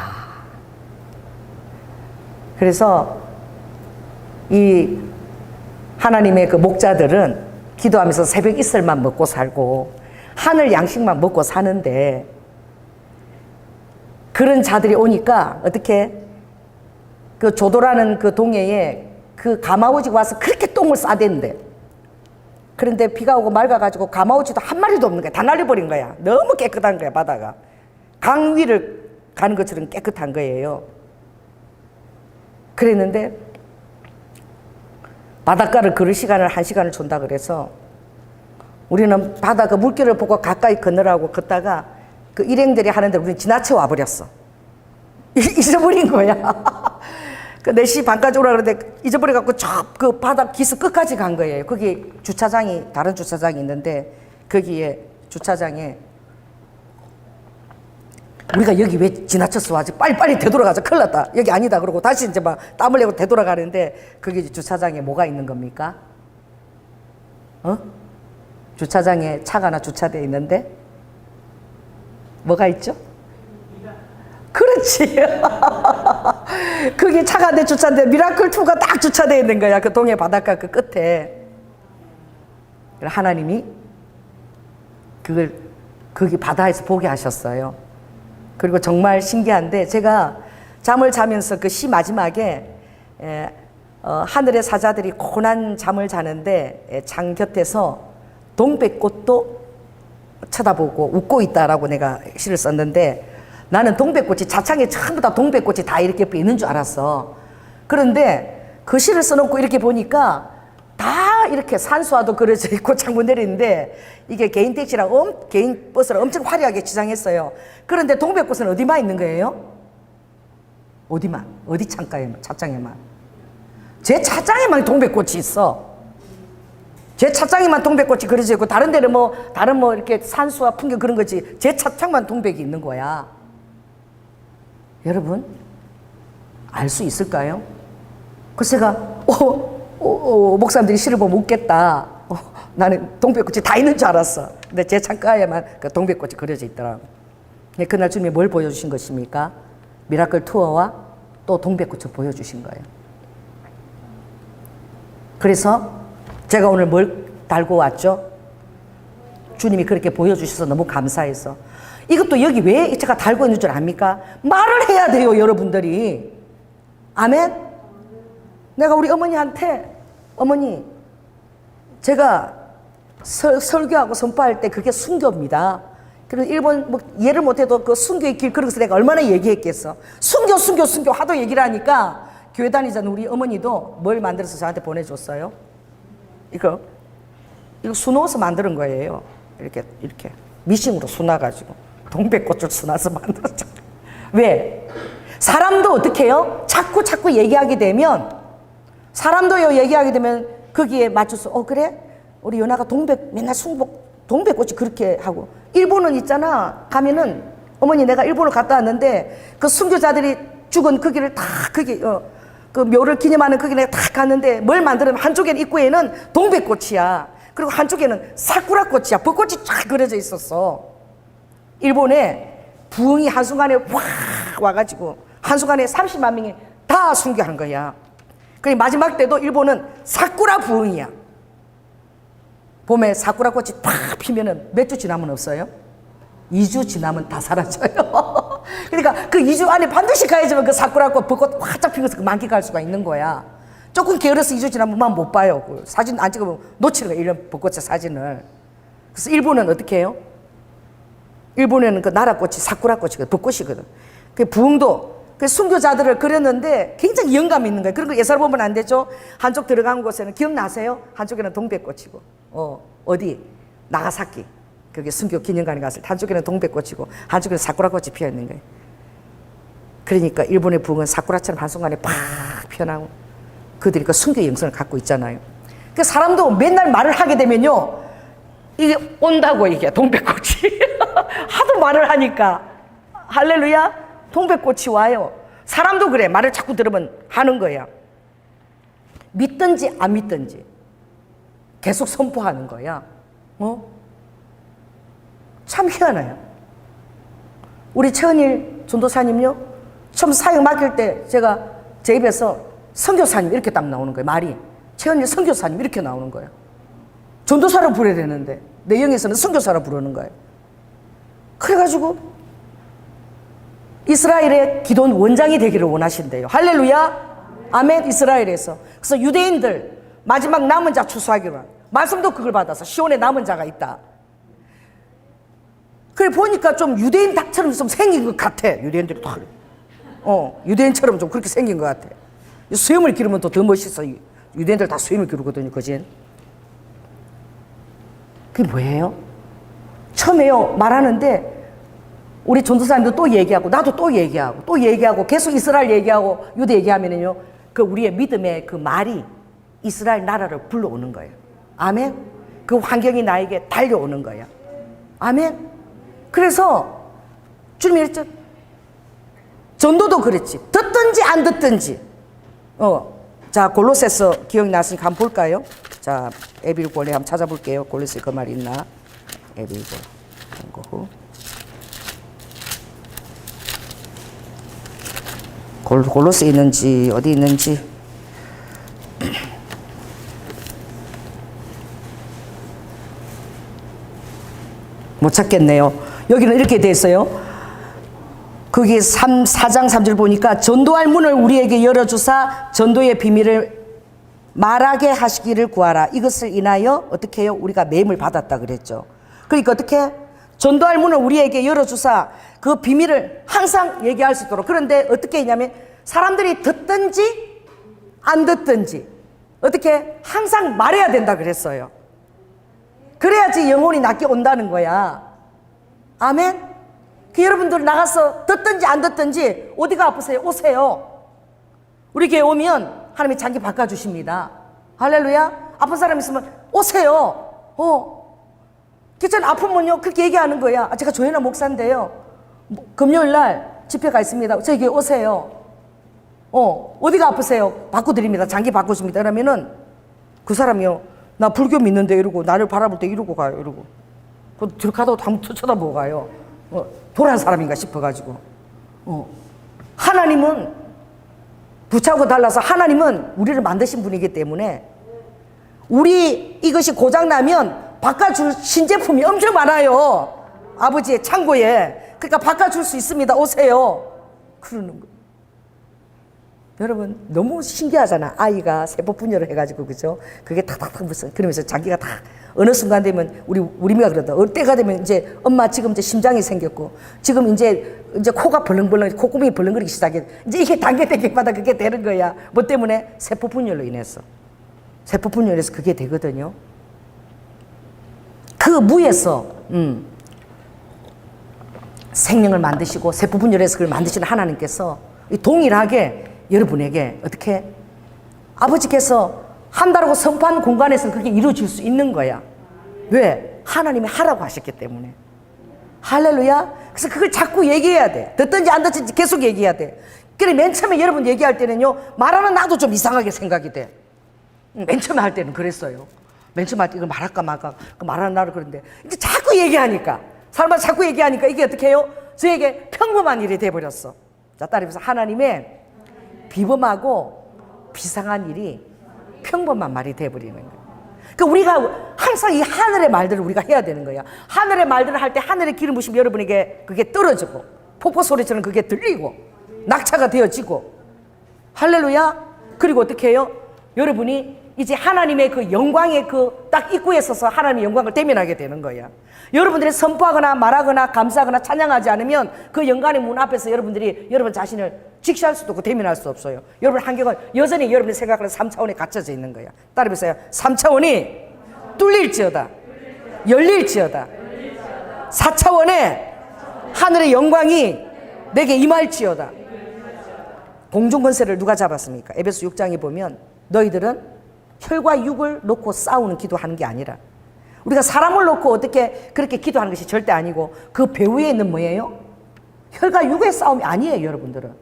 그래서 이 하나님의 그 목자들은 기도하면서 새벽 이슬만 먹고 살고 하늘 양식만 먹고 사는데, 그런 자들이 오니까 어떻게 그 조도라는 그 동해에 그 가마오지가 와서 그렇게 똥을 싸댔는데, 그런데 비가 오고 맑아가지고 가마오지도 한 마리도 없는 거야. 다 날려버린 거야. 너무 깨끗한 거야, 바다가. 강 위를 가는 것처럼 깨끗한 거예요. 그랬는데 바닷가를 걸을 시간을 1시간을 준다 그래서 우리는 바다가 물결을 보고 가까이 건너라고 걷다가 그 일행들이 하는데 우리는 지나쳐 와버렸어. 잊어버린 거야. 그 4시 반까지 오라 그러는데 잊어버려갖고 그 바다 기슭 끝까지 간 거예요. 거기 주차장이, 다른 주차장이 있는데 거기에 주차장에 우리가 여기 왜 지나쳤어? 아직 빨리빨리 되돌아가자. 큰일 났다. 여기 아니다. 그러고 다시 이제 막 땀을 내고 되돌아가는데 거기 주차장에 뭐가 있는 겁니까? 주차장에 차가 하나 주차되어 있는데 뭐가 있죠? 그렇지. 그게 차가 내 주차인데 미라클2가 딱 주차되어 있는 거야. 그 동해 바닷가 그 끝에. 하나님이 그걸 거기 바다에서 보게 하셨어요. 그리고 정말 신기한데 제가 잠을 자면서 그 시 마지막에 하늘의 사자들이 고난 잠을 자는데 장 곁에서 동백꽃도 쳐다보고 웃고 있다라고 내가 시를 썼는데, 나는 동백꽃이 자창에 전부 다 동백꽃이 다 이렇게 있는 줄 알았어. 그런데 그 시를 써놓고 이렇게 보니까 다 이렇게 산수화도 그려져 있고 창문 내리는데 이게 개인 택시랑 개인 버스를 엄청 화려하게 지장했어요. 그런데 동백꽃은 어디만 있는 거예요? 어디만? 어디 창가에만? 차장에만? 제 차장에만 동백꽃이 있어. 제 차장에만 동백꽃이 그려져 있고 다른 데는 다른 이렇게 산수화 풍경 그런 거지, 제 차장만 동백이 있는 거야. 여러분 알 수 있을까요? 그래서 제가 목사님들이 시를 보면 웃겠다. 나는 동백꽃이 다 있는 줄 알았어. 근데 제 창가에만 그 동백꽃이 그려져 있더라고. 그날 주님이 뭘 보여주신 것입니까? 미라클 투어와 또 동백꽃을 보여주신 거예요. 그래서 제가 오늘 뭘 달고 왔죠? 주님이 그렇게 보여주셔서 너무 감사해서. 이것도 여기 왜 제가 달고 있는 줄 압니까? 말을 해야 돼요, 여러분들이. 아멘? 내가 우리 어머니한테, 어머니, 제가 설교하고 선포할 때 그게 순교입니다. 그리고 일본 이해를 못해도 그 순교의 길, 그런 것을 내가 얼마나 얘기했겠어. 순교 하도 얘기를 하니까 교회 다니자는 우리 어머니도 뭘 만들어서 저한테 보내줬어요. 이거 수놓아서 만드는 거예요. 이렇게 미싱으로 수놔가지고 동백꽃을 수놔서 만들었죠. 왜? 사람도 어떻게 해요? 자꾸 얘기하게 되면, 사람도요 얘기하게 되면 거기에 맞춰서 그래? 우리 연아가 맨날 동백꽃이 그렇게 하고. 일본은 있잖아. 가면은 어머니 내가 일본을 갔다 왔는데 그 순교자들이 죽은 거기를 다 그 묘를 기념하는 거기 내가 다 갔는데 뭘 만들면 한쪽에는 입구에는 동백꽃이야. 그리고 한쪽에는 사쿠라꽃이야. 벚꽃이 쫙 그려져 있었어. 일본에 부흥이 한순간에 확 와가지고 한순간에 30만 명이 다 순교한 거야. 그리고 마지막 때도 일본은 사쿠라 부흥이야. 봄에 사쿠라 꽃이 팍 피면은 몇 주 지나면 없어요? 2주 지나면 다 사라져요. 그러니까 그 2주 안에 반드시 가야지만 그 사쿠라 꽃, 벚꽃 활짝 피면서 그 만끽할 수가 있는 거야. 조금 게을러서 2주 지나면 못 봐요. 그 사진 안 찍으면 놓치는 거예요. 이런 벚꽃의 사진을. 그래서 일본은 어떻게 해요? 일본에는 그 나라꽃이 사쿠라꽃이거든. 벚꽃이거든. 그 부흥도 그 순교자들을 그렸는데 굉장히 영감이 있는 거예요. 그런 거 예사를 보면 안 되죠. 한쪽 들어간 곳에는 기억나세요? 한쪽에는 동백꽃이고 어디? 나가사키. 거기 순교 기념관에 갔을 때 한쪽에는 동백꽃이고 한쪽에는 사쿠라꽃이 피어 있는 거예요. 그러니까 일본의 부흥은 사쿠라처럼 한순간에 팍 피어나고 그들이 그 순교 영성을 갖고 있잖아요. 그 사람도 맨날 말을 하게 되면요, 이게 온다고, 이게 동백꽃이 하도 말을 하니까, 할렐루야, 동백꽃이 와요. 사람도 그래. 말을 자꾸 들으면 하는 거야. 믿든지 안 믿든지 계속 선포하는 거야. 참 희한해요. 우리 최은일 전도사님요, 처음 사역 맡길 때 제가 제 입에서 선교사님 이렇게 딱 나오는 거예요. 말이 최은일 선교사님 이렇게 나오는 거예요. 전도사로 부르야 되는데 내 영에서는 선교사로 부르는 거예요. 그래가지고 이스라엘의 기도원 원장이 되기를 원하신대요. 할렐루야, 아멘. 이스라엘에서. 그래서 유대인들 마지막 남은 자 추수하기로, 말씀도 그걸 받아서 시온에 남은 자가 있다. 그래 보니까 좀 유대인 닭처럼 좀 생긴 것 같아. 유대인들이 다 유대인처럼 좀 그렇게 생긴 것 같아. 수염을 기르면 또 더 멋있어. 유대인들 다 수염을 기르거든요, 그지? 그게 뭐예요? 처음에요 말하는데 우리 전도사님도 또 얘기하고 나도 또 얘기하고 계속 이스라엘 얘기하고 유대 얘기하면은요, 그 우리의 믿음의 그 말이 이스라엘 나라를 불러오는 거예요. 아멘. 그 환경이 나에게 달려오는 거예요. 아멘. 그래서 주님이 그랬죠. 전도도 그랬지. 듣든지 안 듣든지. 자, 골로새서 기억나시니까 한번 볼까요? 자, 에빌골에 한번 찾아볼게요. 골로새 그 말 있나? 에빌골 한 거고. 골로새 있는지 어디 있는지 못 찾겠네요. 여기는 이렇게 돼 있어요. 거기 4장 3절 보니까 전도할 문을 우리에게 열어주사 전도의 비밀을 말하게 하시기를 구하라. 이것을 인하여 어떻게 해요? 우리가 매임을 받았다 그랬죠. 그러니까 어떻게? 전도할 문을 우리에게 열어주사 그 비밀을 항상 얘기할 수 있도록. 그런데 어떻게 했냐면 사람들이 듣든지 안 듣든지 어떻게 항상 말해야 된다 그랬어요. 그래야지 영혼이 낫게 온다는 거야. 아멘. 그 여러분들 나가서 듣든지 안 듣든지 어디가 아프세요? 오세요. 우리 교회 오면 하나님이 장기 바꿔주십니다. 할렐루야. 아픈 사람 있으면 오세요. 기존 아프면요 그렇게 얘기하는 거야. 제가 조현아 목사인데요, 금요일날 집회가 있습니다. 저희 교회 오세요. 어디가 아프세요? 바꿔드립니다. 장기 바꾸십니다. 그러면은 그 사람이요, 나 불교 믿는데 이러고 나를 바라볼 때 이러고 가요. 이러고 들어가도 한번 쳐다보고 가요. 도란 사람인가 싶어가지고. 하나님은 부차고 달라서 하나님은 우리를 만드신 분이기 때문에 우리 이것이 고장나면 바꿔줄 신제품이 엄청 많아요. 아버지의 창고에. 그러니까 바꿔줄 수 있습니다. 오세요. 그러는 거예요. 여러분 너무 신기하잖아. 아이가 세포분열을 해가지고, 그죠? 그게 탁탁탁 무슨 그러면서 자기가 다 어느 순간 되면 우리가 그러다. 때가 되면 이제 엄마 지금 이제 심장이 생겼고 지금 이제 코가 벌렁벌렁, 콧구멍이 벌렁거리기 시작해. 이제 이게 단계마다 그게 되는 거야. 뭐 때문에? 세포분열로 인해서. 세포분열에서 그게 되거든요. 그 무에서 생명을 만드시고 세포분열에서 그걸 만드시는 하나님께서 동일하게 여러분에게 어떻게 아버지께서 한다라고 선포한 공간에서 그게 이루어질 수 있는 거야. 왜? 하나님이 하라고 하셨기 때문에. 할렐루야. 그래서 그걸 자꾸 얘기해야 돼. 듣든지 안 듣든지 계속 얘기해야 돼. 그래 맨 처음에 여러분 얘기할 때는요, 말하는 나도 좀 이상하게 생각이 돼. 맨 처음에 할 때는 그랬어요. 맨 처음에 할 때 이걸 말할까 말까 말하는 나를 그런데 이제 자꾸 얘기하니까, 사람마다 자꾸 얘기하니까 이게 어떻게 해요? 저에게 평범한 일이 돼버렸어. 자, 따라해서 하나님의 비범하고 비상한 일이 평범한 말이 돼버리는 거예요. 그러니까 우리가 항상 이 하늘의 말들을 우리가 해야 되는 거야. 하늘의 말들을 할 때 하늘의 기름 부심이 여러분에게 그게 떨어지고 폭포 소리처럼 그게 들리고 낙차가 되어지고. 할렐루야. 그리고 어떻게 해요? 여러분이 이제 하나님의 그 영광의 그 딱 입구에 서서 하나님의 영광을 대면하게 되는 거야. 여러분들이 선포하거나 말하거나 감사하거나 찬양하지 않으면 그 영광의 문 앞에서 여러분들이 여러분 자신을 직시할 수도 없고 대면할 수 없어요. 여러분 환경은 여전히 여러분이 생각하는 3차원에 갇혀져 있는 거야. 따라해보세요. 3차원이 뚫릴지어다, 열릴지어다. 4차원에 하늘의 영광이 내게 임할지어다. 공중 권세를 누가 잡았습니까? 에베소 6장에 보면 너희들은 혈과 육을 놓고 싸우는 기도하는 게 아니라, 우리가 사람을 놓고 어떻게 그렇게 기도하는 것이 절대 아니고, 그 배후에 있는 뭐예요? 혈과 육의 싸움이 아니에요. 여러분들은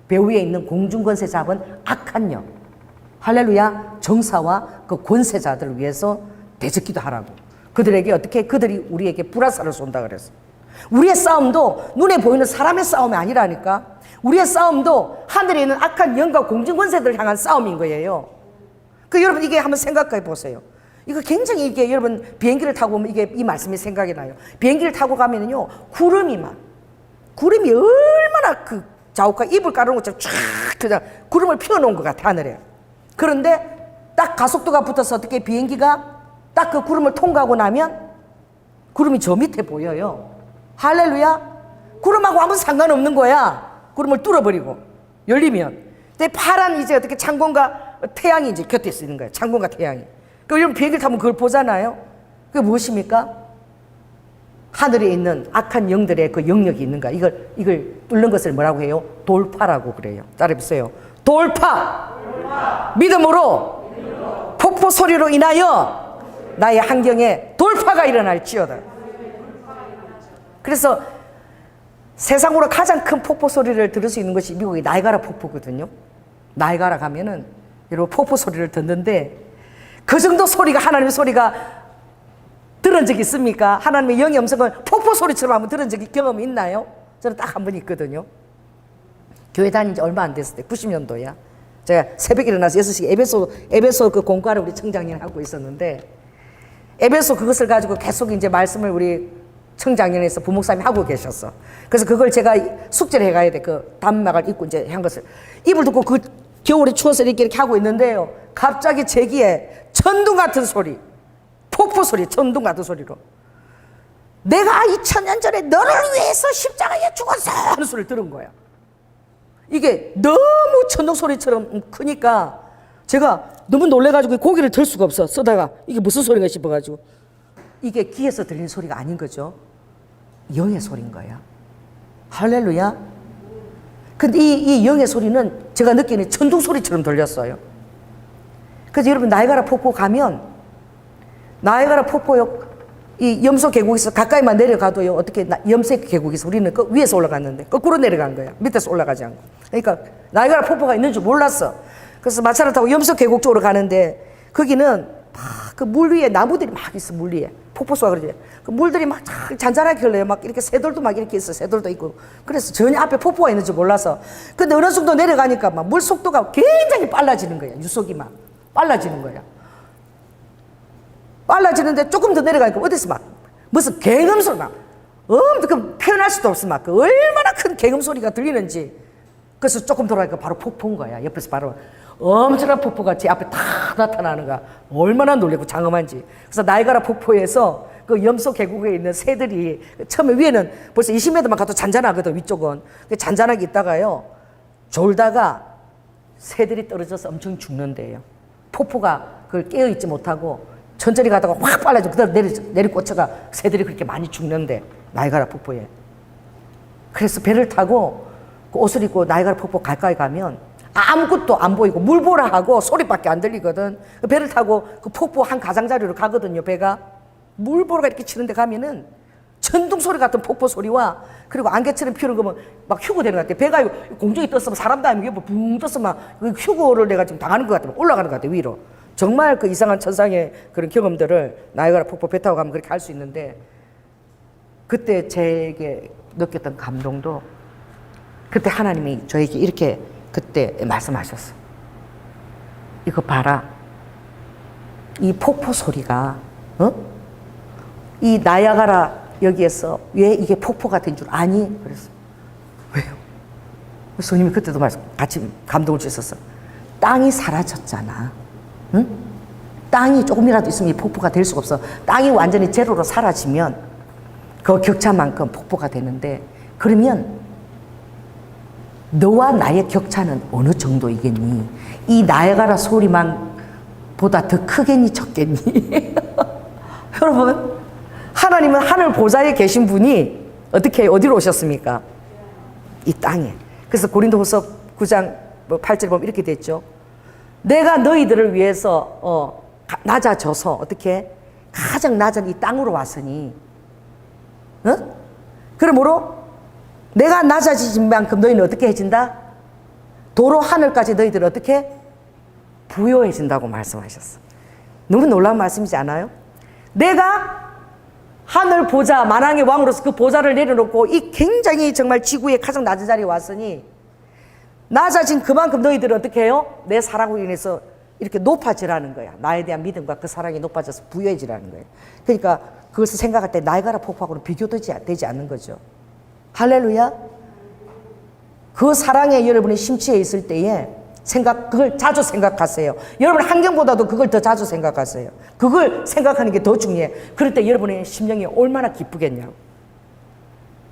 배후에 있는 공중 권세 잡은 악한 영, 할렐루야, 정사와 그 권세자들을 위해서 대적기도 하라고. 그들에게 어떻게, 그들이 우리에게 불화살을 쏜다 그랬어. 우리의 싸움도 눈에 보이는 사람의 싸움이 아니라니까. 우리의 싸움도 하늘에 있는 악한 영과 공중 권세들을 향한 싸움인 거예요. 그 여러분, 이게 한번 생각해 보세요. 이거 굉장히, 이게 여러분 비행기를 타고 보면 이게 이 말씀이 생각이 나요. 비행기를 타고 가면은요, 구름이 얼마나 그 자욱하 이불 깔아놓은 것처럼 쫙 그냥 구름을 피워놓은 것 같아, 하늘에. 그런데 딱 가속도가 붙어서 어떻게 비행기가 딱 그 구름을 통과하고 나면 구름이 저 밑에 보여요. 할렐루야. 구름하고 아무 상관없는 거야. 구름을 뚫어버리고 열리면. 근데 파란 이제 어떻게 창공과 태양이 이제 곁에 있는 거예요. 창공과 태양이. 그럼 여러분 비행기를 타면 그걸 보잖아요. 그게 무엇입니까? 하늘에 있는 악한 영들의 그 영역이 있는가. 이걸 뚫는 것을 뭐라고 해요? 돌파라고 그래요. 따라해보세요. 돌파! 믿음으로 폭포 소리로 인하여 나의 환경에 돌파가 일어날지어다. 그래서 세상으로 가장 큰 폭포 소리를 들을 수 있는 것이 미국의 나이가라 폭포거든요. 나이가라 가면은 여러분 폭포 소리를 듣는데, 그 정도 소리가, 하나님의 소리가 들은 적 있습니까? 하나님의 영의 음성을 폭포 소리처럼 한번 들은 적이, 경험이 있나요? 저는 딱 한 번 있거든요. 교회 다닌 지 얼마 안 됐을 때, 90년도야. 제가 새벽에 일어나서 6시에 에베소 그 공과를 우리 청장님 하고 있었는데, 에베소 그것을 가지고 계속 이제 말씀을 우리 청장년에서 부목사님이 하고 계셨어. 그래서 그걸 제가 숙제를 해가야 돼. 그 단막을 입고 이제 한 것을. 이불 덮고 그 겨울에 추워서 이렇게 하고 있는데요. 갑자기 제 귀에 천둥 같은 소리, 폭포 소리, 천둥 같은 소리로, 내가 2000년 전에 너를 위해서 십자가에 죽었어 하는 소리를 들은 거야. 이게 너무 천둥 소리처럼 크니까 제가 너무 놀래가지고 고개를 들 수가 없어. 쓰다가 이게 무슨 소리가 싶어가지고, 이게 귀에서 들리는 소리가 아닌 거죠. 영의 소리인 거야. 할렐루야. 근데 이 영의 소리는 제가 느끼는 천둥 소리처럼 들렸어요. 그래서 여러분 나이가라 폭포 가면, 나이가라 폭포요, 이 염소 계곡에서 가까이만 내려가도요, 어떻게 염색 계곡에서 우리는 그 위에서 올라갔는데 거꾸로 내려간 거야. 밑에서 올라가지 않고. 그러니까 나이가라 폭포가 있는 줄 몰랐어. 그래서 마차를 타고 염소 계곡 쪽으로 가는데, 거기는 막 그 물 위에 나무들이 막 있어. 물 위에 폭포수가 그러지. 그 물들이 막 잔잔하게 흘러요. 막 이렇게 새돌도 막 이렇게 있어. 새돌도 있고. 그래서 전혀 앞에 폭포가 있는 줄 몰라서. 근데 어느 정도 내려가니까 막 물 속도가 굉장히 빨라지는 거야. 유속이 막 빨라지는 거야. 빨라지는데 조금 더 내려가니까 어디서 막 무슨 개금 소리 막 그 표현할 수도 없어. 막 그 얼마나 큰 개금 소리가 들리는지. 그래서 조금 돌아가니까 바로 폭포인 거야. 옆에서 바로 엄청난 폭포가 제 앞에 탁 나타나는 거야. 얼마나 놀래고 장엄한지. 그래서 나이가라 폭포에서 그 염소 계곡에 있는 새들이, 처음에 위에는 벌써 20m만 가도 잔잔하거든. 위쪽은 잔잔하게 있다가요, 졸다가 새들이 떨어져서 엄청 죽는데요. 폭포가 그걸 깨어있지 못하고 천천히 가다가 확 빨라져 그대로 내리꽂혀가 새들이 그렇게 많이 죽는데, 나이가라 폭포에. 그래서 배를 타고 그 옷을 입고 나이가라 폭포 가까이 가면 아무것도 안 보이고 물보라 하고 소리밖에 안 들리거든. 배를 타고 그 폭포 한 가장자리로 가거든요. 배가 물보라가 이렇게 치는데 가면은 천둥 소리 같은 폭포 소리와, 그리고 안개처럼 피우는 거면 막 휴고 되는 것 같아. 배가 공중에 떴으면 사람도 아니고 붕 떴으면 막 휴고를 내가 지금 당하는 것 같아. 올라가는 것 같아, 위로. 정말 그 이상한 천상의 그런 경험들을 나이가라 폭포 배 타고 가면 그렇게 할 수 있는데, 그때 제게 느꼈던 감동도, 그때 하나님이 저에게 이렇게 그때 말씀하셨어. 이거 봐라. 이 폭포 소리가, 이 나야가라 여기에서 왜 이게 폭포가 된 줄 아니? 그랬어. 왜요? 스님이 그때도 같이 감동을 주셨어. 땅이 사라졌잖아. 응? 땅이 조금이라도 있으면 이 폭포가 될 수가 없어. 땅이 완전히 제로로 사라지면 그 격차만큼 폭포가 되는데, 그러면 너와 나의 격차는 어느 정도이겠니? 이 나야가라 소리만 보다 더 크겠니, 적겠니? 여러분, 하나님은 하늘 보좌에 계신 분이 어떻게 어디로 오셨습니까? 이 땅에. 그래서 고린도후서 9장 8절 보면 이렇게 됐죠. 내가 너희들을 위해서 낮아져서 어떻게 가장 낮은 이 땅으로 왔으니 그러므로 내가 낮아진 만큼 너희는 어떻게 해진다? 도로 하늘까지 너희들은 어떻게? 부여해진다고 말씀하셨어. 너무 놀라운 말씀이지 않아요? 내가 하늘 보좌 만왕의 왕으로서 그 보좌를 내려놓고 이 굉장히 정말 지구의 가장 낮은 자리에 왔으니 낮아진 그만큼 너희들은 어떻게 해요? 내 사랑으로 인해서 이렇게 높아지라는 거야. 나에 대한 믿음과 그 사랑이 높아져서 부여해지라는 거예요. 그러니까 그것을 생각할 때 나이가라 폭포하고는 비교되지 않는 거죠. 할렐루야. 그 사랑에 여러분이 심취해 있을 때에 그걸 자주 생각하세요. 여러분 환경보다도 그걸 더 자주 생각하세요. 그걸 생각하는 게 더 중요해. 그럴 때 여러분의 심령이 얼마나 기쁘겠냐고.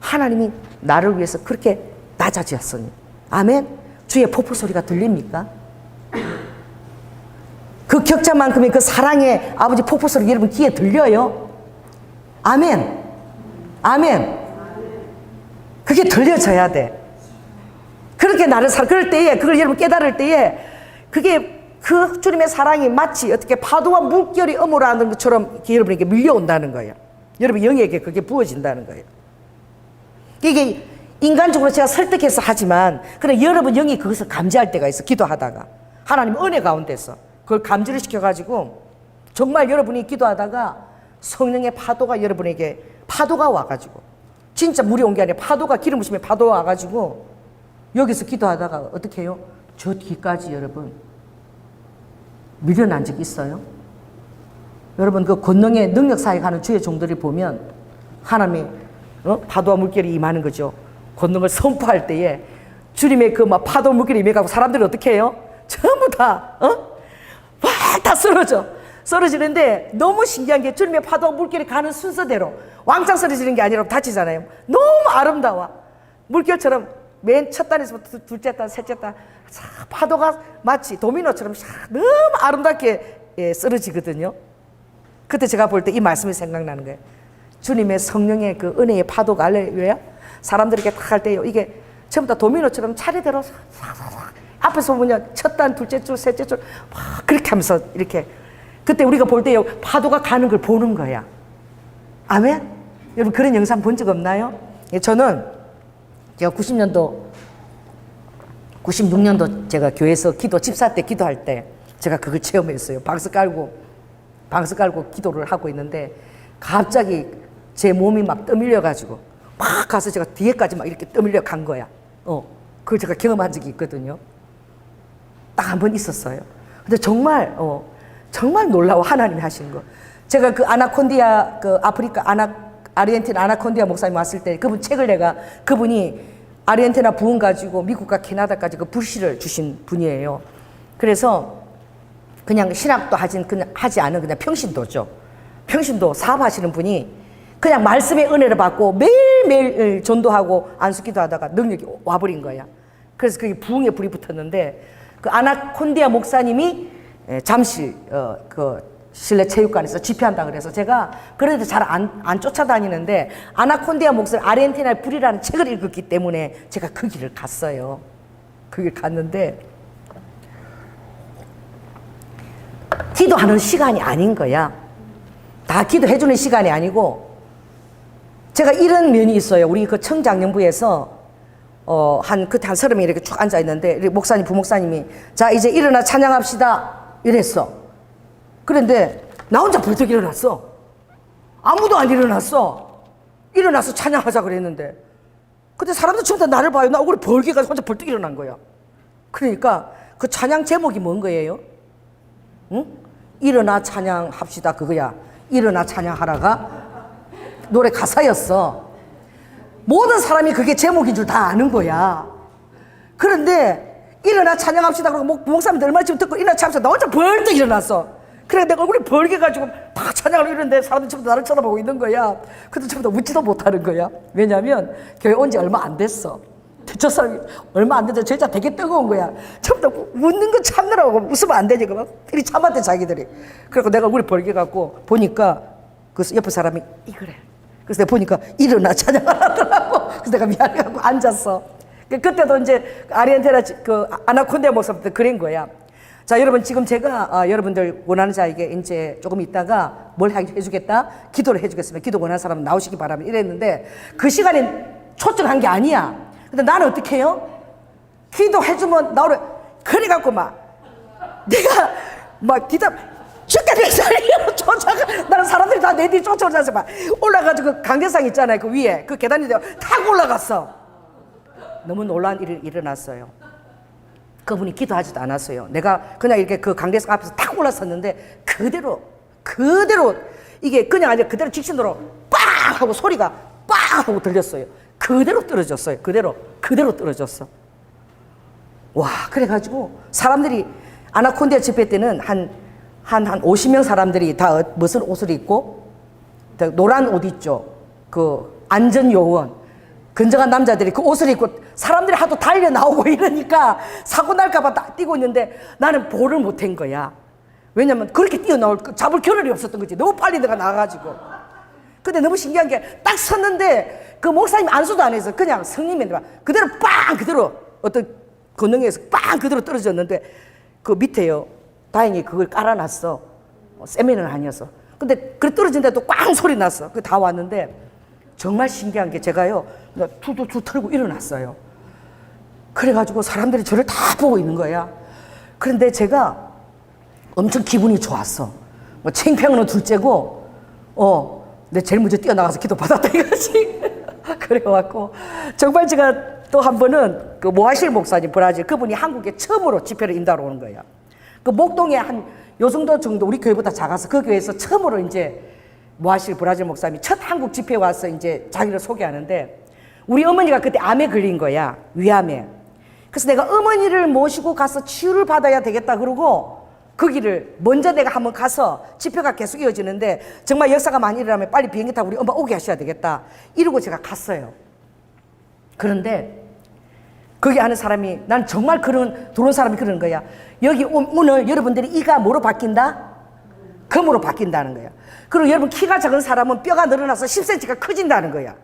하나님이 나를 위해서 그렇게 낮아지었으니. 아멘. 주의 폭포 소리가 들립니까? 그 격자만큼의 그 사랑의 아버지 폭포 소리 여러분 귀에 들려요? 아멘. 아멘. 그게 들려져야 돼. 그렇게 나를 그럴 때에 그걸 여러분 깨달을 때에 그게 그 주님의 사랑이 마치 어떻게 파도와 물결이 어무라는 것처럼 여러분에게 밀려온다는 거예요. 여러분 영에게 그게 부어진다는 거예요. 이게 인간적으로 제가 설득해서 하지만 그래 여러분 영이 그것을 감지할 때가 있어. 기도하다가 하나님 은혜 가운데서 그걸 감지를 시켜가지고 정말 여러분이 기도하다가 성령의 파도가 여러분에게 파도가 와가지고 진짜 물이 온 게 아니라 파도가 기름 부심에 파도가 와가지고 여기서 기도하다가 어떻게 해요? 저 뒤까지 여러분 밀려난 적 있어요? 여러분 그 권능의 능력 사역하는 주의 종들을 보면 하나님의 파도와 물결이 임하는 거죠. 권능을 선포할 때에 주님의 그 막 파도 물결이 임해가고 사람들이 어떻게 해요? 전부 다 다 쓰러지는데 너무 신기한 게 주님의 파도와 물결이 가는 순서대로 왕창 쓰러지는 게 아니라 다치잖아요. 너무 아름다워. 물결처럼 맨 첫 단에서부터 둘째 단, 셋째 단 파도가 마치 도미노처럼 너무 아름답게 쓰러지거든요. 그때 제가 볼 때 이 말씀이 생각나는 거예요. 주님의 성령의 그 은혜의 파도가 알레루야 사람들이 이렇게 탁 할 때요. 이게 전부 다 도미노처럼 차례대로 앞에서 보면 첫 단, 둘째 줄, 셋째 줄 막 그렇게 하면서 이렇게 그때 우리가 볼 때요. 파도가 가는 걸 보는 거야. 아멘? 여러분 그런 영상 본 적 없나요? 저는 제가 96년도 제가 교회에서 집사 때 기도할 때 제가 그걸 체험했어요. 방석 깔고 기도를 하고 있는데 갑자기 제 몸이 막 떠밀려가지고 막 가서 제가 뒤에까지 막 이렇게 떠밀려 간 거야. 그걸 제가 경험한 적이 있거든요. 딱 한 번 있었어요. 근데 정말 놀라워 하나님이 하신 거. 제가 그 아나콘디아 그 아프리카 아르헨티나 아나콘디아 목사님 왔을 때 그분 책을 그분이 아르헨티나 부흥 가지고 미국과 캐나다까지 그 불씨를 주신 분이에요. 그래서 그냥 신학도 하지 않은 그냥 평신도죠. 평신도 사업하시는 분이 그냥 말씀의 은혜를 받고 매일매일 전도하고 안수기도 하다가 능력이 와버린 거야. 그래서 그게 부흥의 불이 붙었는데 그 아나콘디아 목사님이 잠시 그 실내 체육관에서 집회한다 그래서 제가 그래도 잘 안 쫓아다니는데 아나콘디아 목사님 아르헨티나의 불이라는 책을 읽었기 때문에 제가 그 길을 갔어요. 그 길 갔는데 기도하는 시간이 아닌 거야. 다 기도해주는 시간이 아니고 제가 이런 면이 있어요. 우리 그 청장년부에서 그때 한 30명이 이렇게 쭉 앉아있는데 목사님 부목사님이 자 이제 일어나 찬양합시다 이랬어. 그런데 나 혼자 벌떡 일어났어. 아무도 안 일어났어. 일어나서 찬양하자 그랬는데 근데 사람들 전부 다 나를 봐요. 나 얼굴이 벌게가지고 혼자 벌떡 일어난 거야. 그러니까 그 찬양 제목이 뭔 거예요? 응? 일어나 찬양합시다 그거야. 일어나 찬양하라가 노래 가사였어. 모든 사람이 그게 제목인 줄 다 아는 거야. 그런데 일어나 찬양합시다 그러고 목사님들 얼마나 지금 듣고 일어나 찬양합시다. 나 혼자 벌떡 일어났어. 그래 내가 얼굴이 벌게가지고 다 찬양을 이러는데 사람들이 전부 다 나를 쳐다보고 있는 거야. 근데 전부 다 웃지도 못하는 거야. 왜냐면 교회 온 지 얼마 안 됐어. 저 사람이 얼마 안 됐는데 제자 되게 뜨거운 거야. 전부 다 웃는 거 참느라고 웃으면 안 되니까 막 이리 참았대 자기들이. 그래서 내가 얼굴이 벌게갖고 보니까 그 옆에 사람이 이거래. 그래서 내가 보니까 일어나 찬양하더라고. 그래서 내가 미안해갖고 앉았어. 그때도 이제 아리엔테나 그 아나콘다 목사부터 그린 거야. 자, 여러분, 지금 제가 여러분들 원하는 자에게 이제 조금 있다가 뭘 해주겠다? 기도를 해주겠습니다. 기도 원하는 사람은 나오시기 바랍니다. 이랬는데 그 시간에 초청한 게 아니야. 근데 나는 어떻게 해요? 기도해주면 나오래. 그래갖고 내가 죽겠는 사람이 쫓아가. 나는 사람들이 다 내 뒤에 쫓아오면서 올라가지고 그 강대상 있잖아요. 그 위에 그 계단이 타고 올라갔어. 너무 놀라운 일이 일어났어요. 그분이 기도하지도 않았어요. 내가 그냥 이렇게 그 강대상 앞에서 탁 올라섰는데 그대로 이게 그냥 아니라 그대로 직진으로 빵 하고 소리가 빵 하고 들렸어요. 그대로 떨어졌어요. 그대로 떨어졌어. 와, 그래가지고 사람들이 아나콘다 집회 때는 한 50명 사람들이 다 무슨 옷을 입고 노란 옷 있죠. 그 안전요원 건장한 남자들이 그 옷을 입고 사람들이 하도 달려 나오고 이러니까 사고 날까봐 딱 뛰고 있는데 나는 볼을 못한 거야. 왜냐면 그렇게 뛰어나올 잡을 겨를이 없었던 거지. 너무 빨리 내가 나가가지고. 근데 너무 신기한 게 딱 섰는데 그 목사님 안수도 안 해서 그냥 성님인데 그대로 빵 그대로 어떤 건능에서 빵 그대로 떨어졌는데 그 밑에요. 다행히 그걸 깔아놨어. 세면은 아니었어. 근데 그래 떨어진데도 꽝 소리 났어. 그 다 왔는데 정말 신기한 게 제가요 투투투 털고 일어났어요. 그래가지고 사람들이 저를 다 보고 있는 거야. 그런데 제가 엄청 기분이 좋았어. 창피한 건 둘째고 내 제일 먼저 뛰어나가서 기도 받았다 이거지. 그래갖고 정말 제가 또 한 번은 그 모하실 목사님 브라질 그분이 한국에 처음으로 집회를 인도하러 오는 거예요. 그 목동에 한 요 정도 우리 교회보다 작아서 그 교회에서 처음으로 이제 모하실 브라질 목사님이 첫 한국 집회에 와서 이제 자기를 소개하는데 우리 어머니가 그때 암에 걸린 거야. 위암에. 그래서 내가 어머니를 모시고 가서 치유를 받아야 되겠다 그러고 거기를 먼저 내가 한번 가서 집회가 계속 이어지는데 정말 역사가 많이 일어나면 빨리 비행기 타고 우리 엄마 오게 하셔야 되겠다 이러고 제가 갔어요. 그런데 거기 아는 사람이 난 정말 들어온 사람이 그러는 거야. 여기 오늘 여러분들이 이가 뭐로 바뀐다? 금으로 바뀐다는 거야. 그리고 여러분 키가 작은 사람은 뼈가 늘어나서 10cm가 커진다는 거야.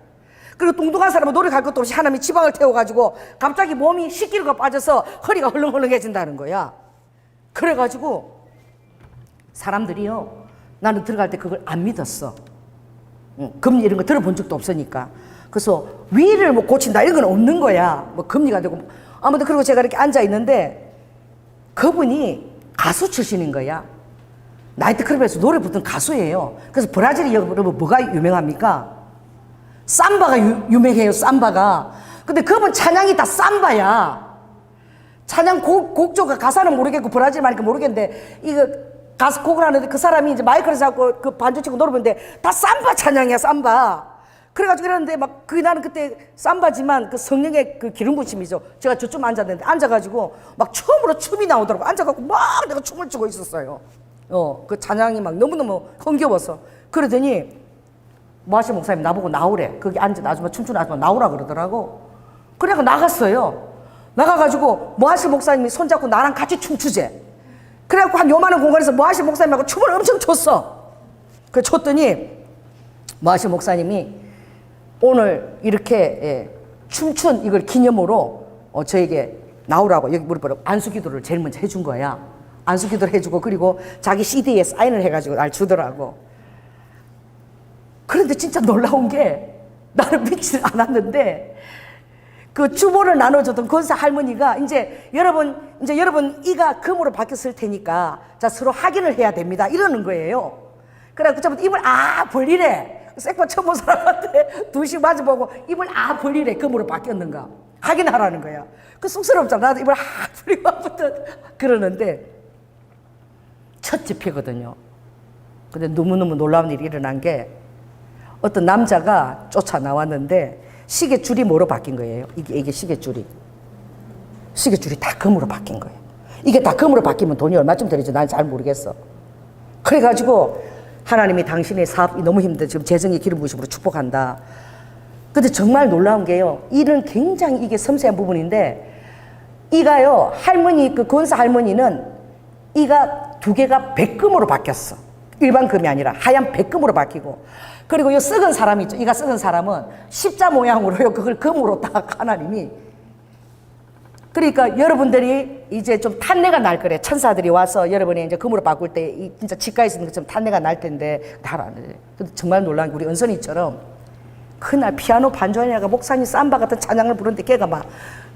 그리고 뚱뚱한 사람은 노력할 것도 없이 하나님이 지방을 태워가지고 갑자기 몸이 10kg가 빠져서 허리가 헐렁헐렁해진다는 거야. 그래가지고 사람들이요 나는 들어갈 때 그걸 안 믿었어. 금리 이런 거 들어본 적도 없으니까. 그래서 위를 뭐 고친다 이런 건 없는 거야. 뭐 금리가 되고 아무튼 그리고 제가 이렇게 앉아 있는데 그분이 가수 출신인 거야. 나이트클럽에서 노래 부르던 가수예요. 그래서 브라질이 여러분 뭐가 유명합니까? 삼바가 유명해요. 삼바가. 근데 그분 찬양이 다 삼바야. 찬양 곡조가 가사는 모르겠고 브라질 말이니까 모르겠는데 이거 가수 곡을 하는데 그 사람이 이제 마이크를 잡고 그 반주 치고 노래 부르는데 다 삼바 찬양이야. 삼바. 그래가지고 이러는데 나는 그때 삼바지만 그 성령의 그 기름 부심이죠. 제가 저쯤 앉았는데 앉아가지고 막 처음으로 춤이 나오더라고. 앉아가지고 막 내가 춤을 추고 있었어요. 그 찬양이 막 너무너무 흥겨워서. 그러더니 모하실 목사님 나보고 나오래. 거기 앉은 아줌마 춤추는 아줌마 나오라 그러더라고. 그래서 나갔어요. 나가가지고 모하실 목사님이 손잡고 나랑 같이 춤추재. 그래갖고 한 요만한 공간에서 모하실 목사님하고 춤을 엄청 췄어. 그래 췄더니 모하실 목사님이 오늘 이렇게 춤춘 이걸 기념으로 저에게 나오라고 여기 물어보라고 안수기도를 제일 먼저 해준 거야. 안수기도를 해주고 그리고 자기 CD에 사인을 해가지고 날 주더라고. 그런데 진짜 놀라운 게 나는 믿지 않았는데 그 주보를 나눠줬던 권사 할머니가 이제 여러분 이가 금으로 바뀌었을 테니까 자 서로 확인을 해야 됩니다 이러는 거예요. 그래서 입을 벌리래. 섹바 처음 본 사람한테 2시 마주보고 입을 벌리래. 금으로 바뀌었는가 확인하라는 거야. 그 쑥스럽잖아. 나도 입을 벌리고 아무튼 그러는데 첫 집회거든요. 근데 너무너무 놀라운 일이 일어난 게 어떤 남자가 쫓아 나왔는데 시계줄이 뭐로 바뀐 거예요? 이게 시계줄이 다 금으로 바뀐 거예요. 이게 다 금으로 바뀌면 돈이 얼마쯤 들리지? 난 잘 모르겠어. 그래가지고 하나님이 당신의 사업이 너무 힘들어 지금 재정의 기름 부으심으로 축복한다. 근데 정말 놀라운 게요. 이는 굉장히 이게 섬세한 부분인데 이가요 할머니 그 권사 할머니는 이가 2개가 백금으로 바뀌었어. 일반 금이 아니라 하얀 백금으로 바뀌고 그리고 이 썩은 사람이 있죠. 이가 썩은 사람은 십자 모양으로요 그걸 금으로 딱 하나님이 그러니까 여러분들이 이제 좀 탄내가 날 거래. 천사들이 와서 여러분이 이제 금으로 바꿀 때 진짜 치과에 있는 것처럼 탄내가 날 텐데 다 안 해. 근데 정말 놀란 게 우리 은선이처럼 그날 피아노 반주하냐가 목사님 삼바 같은 찬양을 부르는데 걔가 막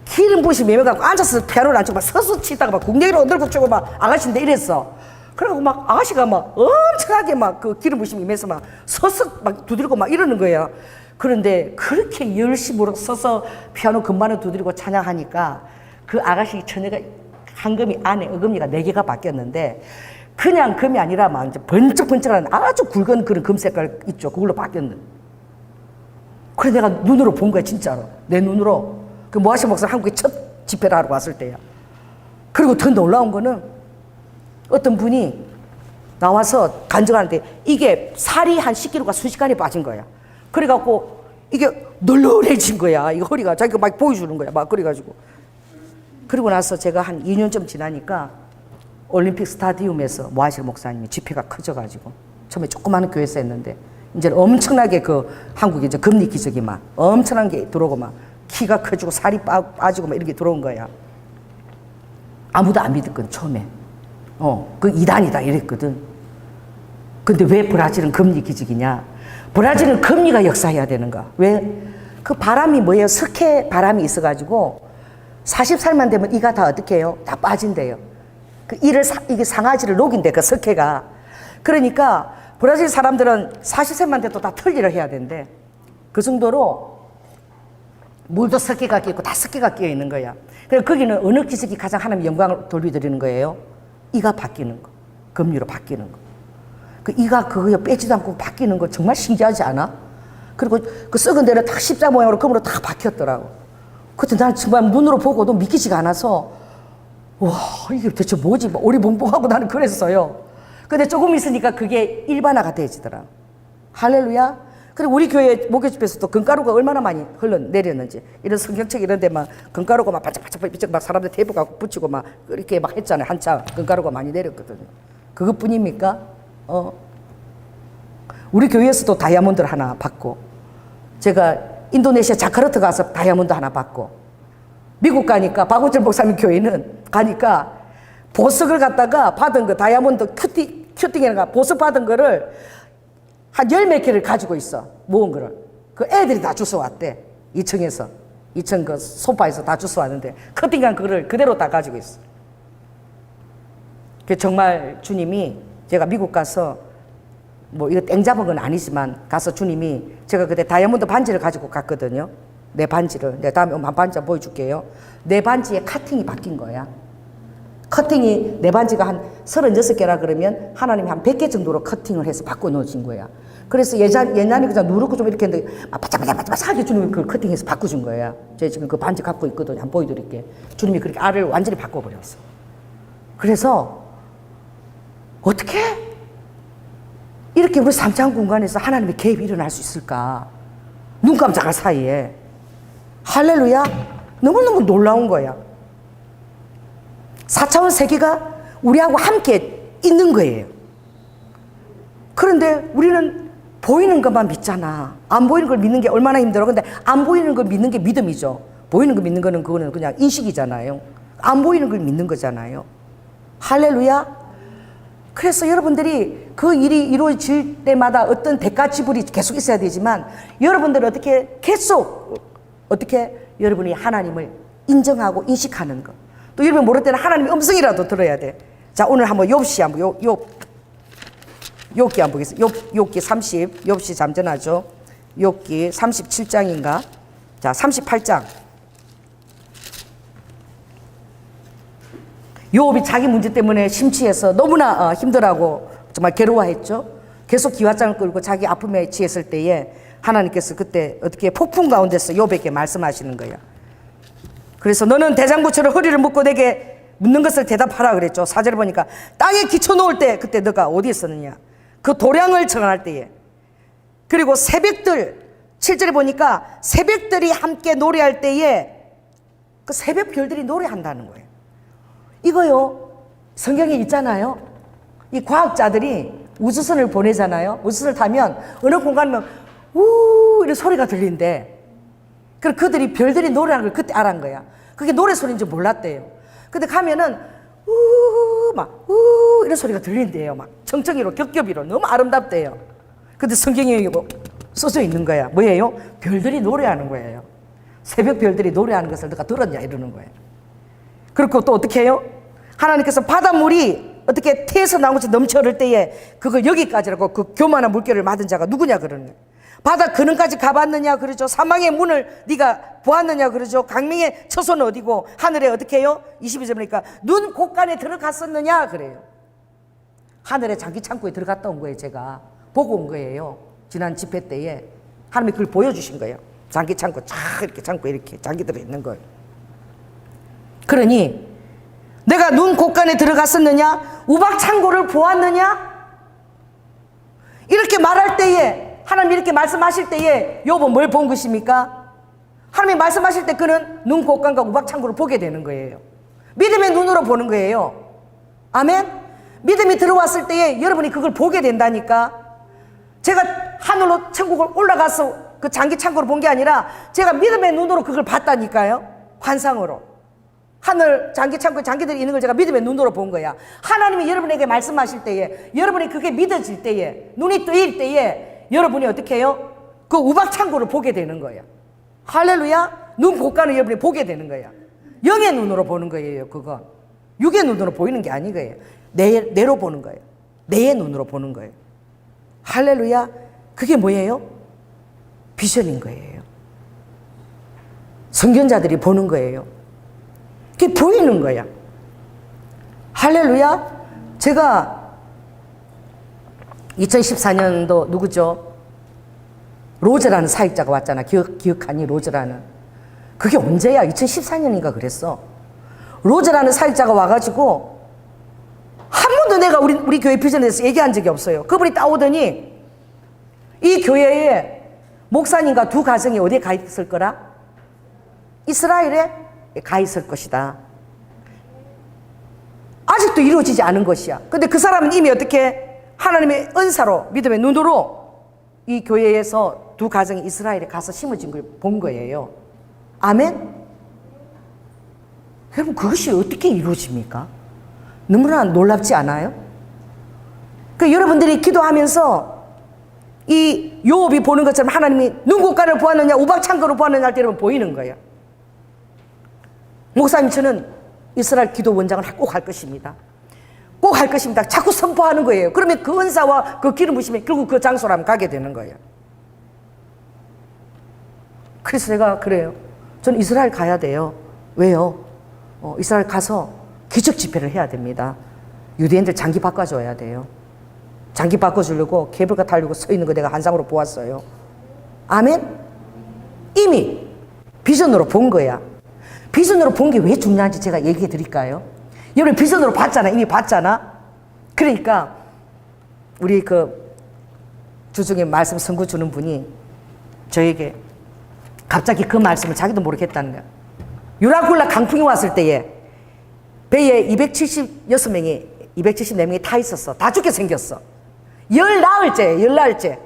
기름 부으시 매매갖고 앉아서 피아노를 안 치고 막 서서 치다가 막 궁뎅이로 흔들고 치고 막 아가씨인데 이랬어. 그래갖고 막 아가씨가 막 엄청나게 막 그 기름 부으시 매면서 막 서서 막 두드리고 막 이러는 거예요. 그런데 그렇게 열심으로 서서 피아노 금반을 두드리고 찬양하니까 그 아가씨 처녀가 한 금이 안에 어금니가 4개가 바뀌었는데 그냥 금이 아니라 막 이제 번쩍번쩍한 아주 굵은 그런 금 색깔 있죠. 그걸로 바뀌었는데. 그래 내가 눈으로 본 거야 진짜로. 내 눈으로. 그 모아시 목사 한국에 첫 집회를 하러 왔을 때야. 그리고 더 놀라운 거는 어떤 분이 나와서 간증하는데 이게 살이 한 10kg가 순식간에 빠진 거야. 그래갖고 이게 널널해진 거야. 이 허리가 자기가 막 보여주는 거야. 막 그래가지고. 그리고 나서 제가 한 2년쯤 지나니까 올림픽 스타디움에서 모하실 목사님이 집회가 커져가지고 처음에 조그마한 교회에서 했는데 이제는 엄청나게 그 한국에 이제 금리 기적이 막 엄청난 게 들어오고 막 키가 커지고 살이 빠지고 막 이렇게 들어온 거야. 아무도 안 믿었거든 처음에. 그 이단이다 이랬거든. 근데 왜 브라질은 금리 기적이냐? 브라질은 금리가 역사해야 되는가? 왜? 그 바람이 뭐예요? 석회 바람이 있어가지고 40살만 되면 이가 다 어떻게 해요? 다 빠진대요. 그 이게 상아지를 녹인대, 그 석회가. 그러니까 브라질 사람들은 40살만 돼도 다 털리를 해야 된대. 그 정도로 물도 석회가 끼어 있고 다 석회가 끼어 있는 거야. 그래서 거기는 어느 기적이 가장 하나님 영광을 돌려드리는 거예요? 이가 바뀌는 거. 금리로 바뀌는 거. 그 이가 그거 빼지도 않고 바뀌는 거 정말 신기하지 않아? 그리고 그 썩은 데는 다 십자 모양으로 금으로 다 박혔더라고. 그때 난 정말 눈으로 보고도 믿기지가 않아서 와 이게 대체 뭐지? 오리봉봉하고 나는 그랬어요. 근데 조금 있으니까 그게 일반화가 되어지더라. 할렐루야. 그리고 우리 교회 목요집에서도 금가루가 얼마나 많이 흘러내렸는지 이런 성경책 이런 데만 금가루가 막 반짝반짝 막 사람들 테이프 갖고 붙이고 막 이렇게 막 했잖아요. 한참 금가루가 많이 내렸거든요. 그것뿐입니까? 우리 교회에서도 다이아몬드를 하나 받고 제가 인도네시아 자카르타 가서 다이아몬드 하나 받고 미국 가니까 박우철 목사님 교회는 가니까 보석을 갖다가 받은 거 다이아몬드 큐팅이라가 보석 받은 거를 한 10몇 개를 가지고 있어. 모은 거를. 그 애들이 다 주워왔대. 2층에서. 2층 그 소파에서 다 주워왔는데 커팅한 그거를 그대로 다 가지고 있어. 그 정말 주님이 제가 미국 가서 뭐 이거 땡 잡은 건 아니지만 가서 주님이 제가 그때 다이아몬드 반지를 가지고 갔거든요. 내 반지를. 내가 다음에 한 반지 보여줄게요. 내 반지에 카팅이 바뀐 거야. 커팅이 내 반지가 한 36개라 그러면 하나님이 한 100개 정도로 커팅을 해서 바꿔 놓으신 거야. 그래서 옛날에 그냥 누르고 좀 이렇게 했는데 바짝바짝바짝하게 주님이 그걸 커팅해서 바꿔준 거야. 제가 지금 그 반지 갖고 있거든요. 한번 보여드릴게. 주님이 그렇게 알을 완전히 바꿔버렸어. 그래서 어떻게 이렇게 우리 삼창 공간에서 하나님의 개입이 일어날 수 있을까? 눈 깜짝할 사이에. 할렐루야. 너무너무 놀라운 거야. 4차원 세계가 우리하고 함께 있는 거예요. 그런데 우리는 보이는 것만 믿잖아. 안 보이는 걸 믿는 게 얼마나 힘들어. 근데 안 보이는 걸 믿는 게 믿음이죠. 보이는 거 믿는 거는 그거는 그냥 인식이잖아요. 안 보이는 걸 믿는 거잖아요. 할렐루야. 그래서 여러분들이 그 일이 이루어질 때마다 어떤 대가 지불이 계속 있어야 되지만 여러분들은 어떻게 계속 어떻게 여러분이 하나님을 인정하고 인식하는 것. 또 여러분 모를 때는 하나님의 음성이라도 들어야 돼. 자, 오늘 한번 욥시 한번 욥기 한번 보겠습니다. 욥기 30, 욥시 잠전하죠. 욥기 37장인가? 자, 38장. 욥이 자기 문제 때문에 심취해서 너무나 힘들어하고 정말 괴로워했죠. 계속 기와장을 끌고 자기 아픔에 취했을 때에 하나님께서 그때 어떻게 폭풍 가운데서 욥에게 말씀하시는 거예요. 그래서 너는 대장부처럼 허리를 묶고 내게 묻는 것을 대답하라 그랬죠. 4절을 보니까 땅에 기초 놓을 때 그때 너가 어디 있었느냐. 그 도량을 정할 때에. 그리고 새벽들 7절에 보니까 새벽들이 함께 노래할 때에 그 새벽 별들이 노래한다는 거예요. 이거요, 성경에 있잖아요. 이 과학자들이 우주선을 보내잖아요. 우주선을 타면 어느 공간이면 우 이런 소리가 들린대. 그래서 그들이 별들이 노래하는 걸 그때 알은 거야. 그게 노래 소리인지 몰랐대요. 근데 가면은 이런 소리가 들린대요. 막 청청이로 겹겹이로 너무 아름답대요. 근데 성경에 써져 있는 거야. 뭐예요? 별들이 노래하는 거예요. 새벽 별들이 노래하는 것을 너가 들었냐 이러는 거예요. 그리고 또 어떻게 해요? 하나님께서 바닷물이 어떻게 태에서 나온 것이 넘쳐 흐를 때에 그걸 여기까지라고 그 교만한 물결을 맞은 자가 누구냐 그러는 거예요. 바다 근원까지 가봤느냐 그러죠. 사망의 문을 네가 보았느냐 그러죠. 강명의 처소는 어디고 하늘에 어떻게 해요? 22절 보니까 눈 곳간에 들어갔었느냐 그래요. 하늘에 자기 창고에 들어갔다 온 거예요. 제가 보고 온 거예요. 지난 집회 때에 하나님이 그걸 보여주신 거예요. 장기 창고 쫙 이렇게 창고에 이렇게 장기 들어있는 거예요. 그러니 내가 눈 곳간에 들어갔었느냐? 우박 창고를 보았느냐? 이렇게 말할 때에 하나님이 이렇게 말씀하실 때에 욥은 뭘 본 것입니까? 하나님이 말씀하실 때 그는 눈 곳간과 우박 창고를 보게 되는 거예요. 믿음의 눈으로 보는 거예요. 아멘? 믿음이 들어왔을 때에 여러분이 그걸 보게 된다니까. 제가 하늘로 천국을 올라가서 그 장기 창고를 본 게 아니라 제가 믿음의 눈으로 그걸 봤다니까요. 환상으로. 하늘 장기 창고에 장기들이 있는 걸 제가 믿음의 눈으로 본 거야. 하나님이 여러분에게 말씀하실 때에 여러분이 그게 믿어질 때에 눈이 뜨일 때에 여러분이 어떻게 해요? 그 우박 창고를 보게 되는 거야. 할렐루야. 눈 곳간을 여러분이 보게 되는 거야. 영의 눈으로 보는 거예요. 그건 육의 눈으로 보이는 게 아닌 거예요. 내로 보는 거예요. 내의 눈으로 보는 거예요. 할렐루야. 그게 뭐예요? 비전인 거예요. 선견자들이 보는 거예요. 그게 보이는 거야. 할렐루야. 제가 2014년도 누구죠? 로제라는 사역자가 왔잖아. 기억하니? 로제라는. 그게 언제야? 2014년인가 그랬어. 로제라는 사역자가 와가지고 한 번도 내가 우리 교회 비전에 대해서 얘기한 적이 없어요. 그분이 따오더니 이 교회에 목사님과 두 가정이 어디에 가 있을 거라? 이스라엘에 가 있을 것이다. 아직도 이루어지지 않은 것이야. 근데 그 사람은 이미 어떻게 하나님의 은사로 믿음의 눈으로 이 교회에서 두 가정이 이스라엘에 가서 심어진 걸 본 거예요. 아멘? 여러분 그것이 어떻게 이루어집니까? 너무나 놀랍지 않아요? 그러니까 여러분들이 기도하면서 이 욥이 보는 것처럼 하나님이 눈 곳간을 보았느냐 우박 창고를 보았느냐 할 때 여러분 보이는 거예요. 목사님 저는 이스라엘 기도 원장을 꼭 할 것입니다. 꼭 할 것입니다. 자꾸 선포하는 거예요. 그러면 그 은사와 그 기름 부심이 결국 그 장소로 가게 되는 거예요. 그래서 제가 그래요. 저는 이스라엘 가야 돼요. 왜요? 이스라엘 가서 기적 집회를 해야 됩니다. 유대인들 장기 바꿔줘야 돼요. 장기 바꿔주려고 케이블카 타려고 서 있는 거 내가 한상으로 보았어요. 아멘? 이미 비전으로 본 거야. 비전으로 본 게 왜 중요한지 제가 얘기해 드릴까요? 여러분 비전으로 봤잖아. 이미 봤잖아. 그러니까 우리 그 주중에 말씀 선고 주는 분이 저에게 갑자기 그 말씀을 자기도 모르겠다는 거야. 유라굴라 강풍이 왔을 때에 배에 276명이 274명이 타 있었어. 다 죽게 생겼어. 열 나흘째.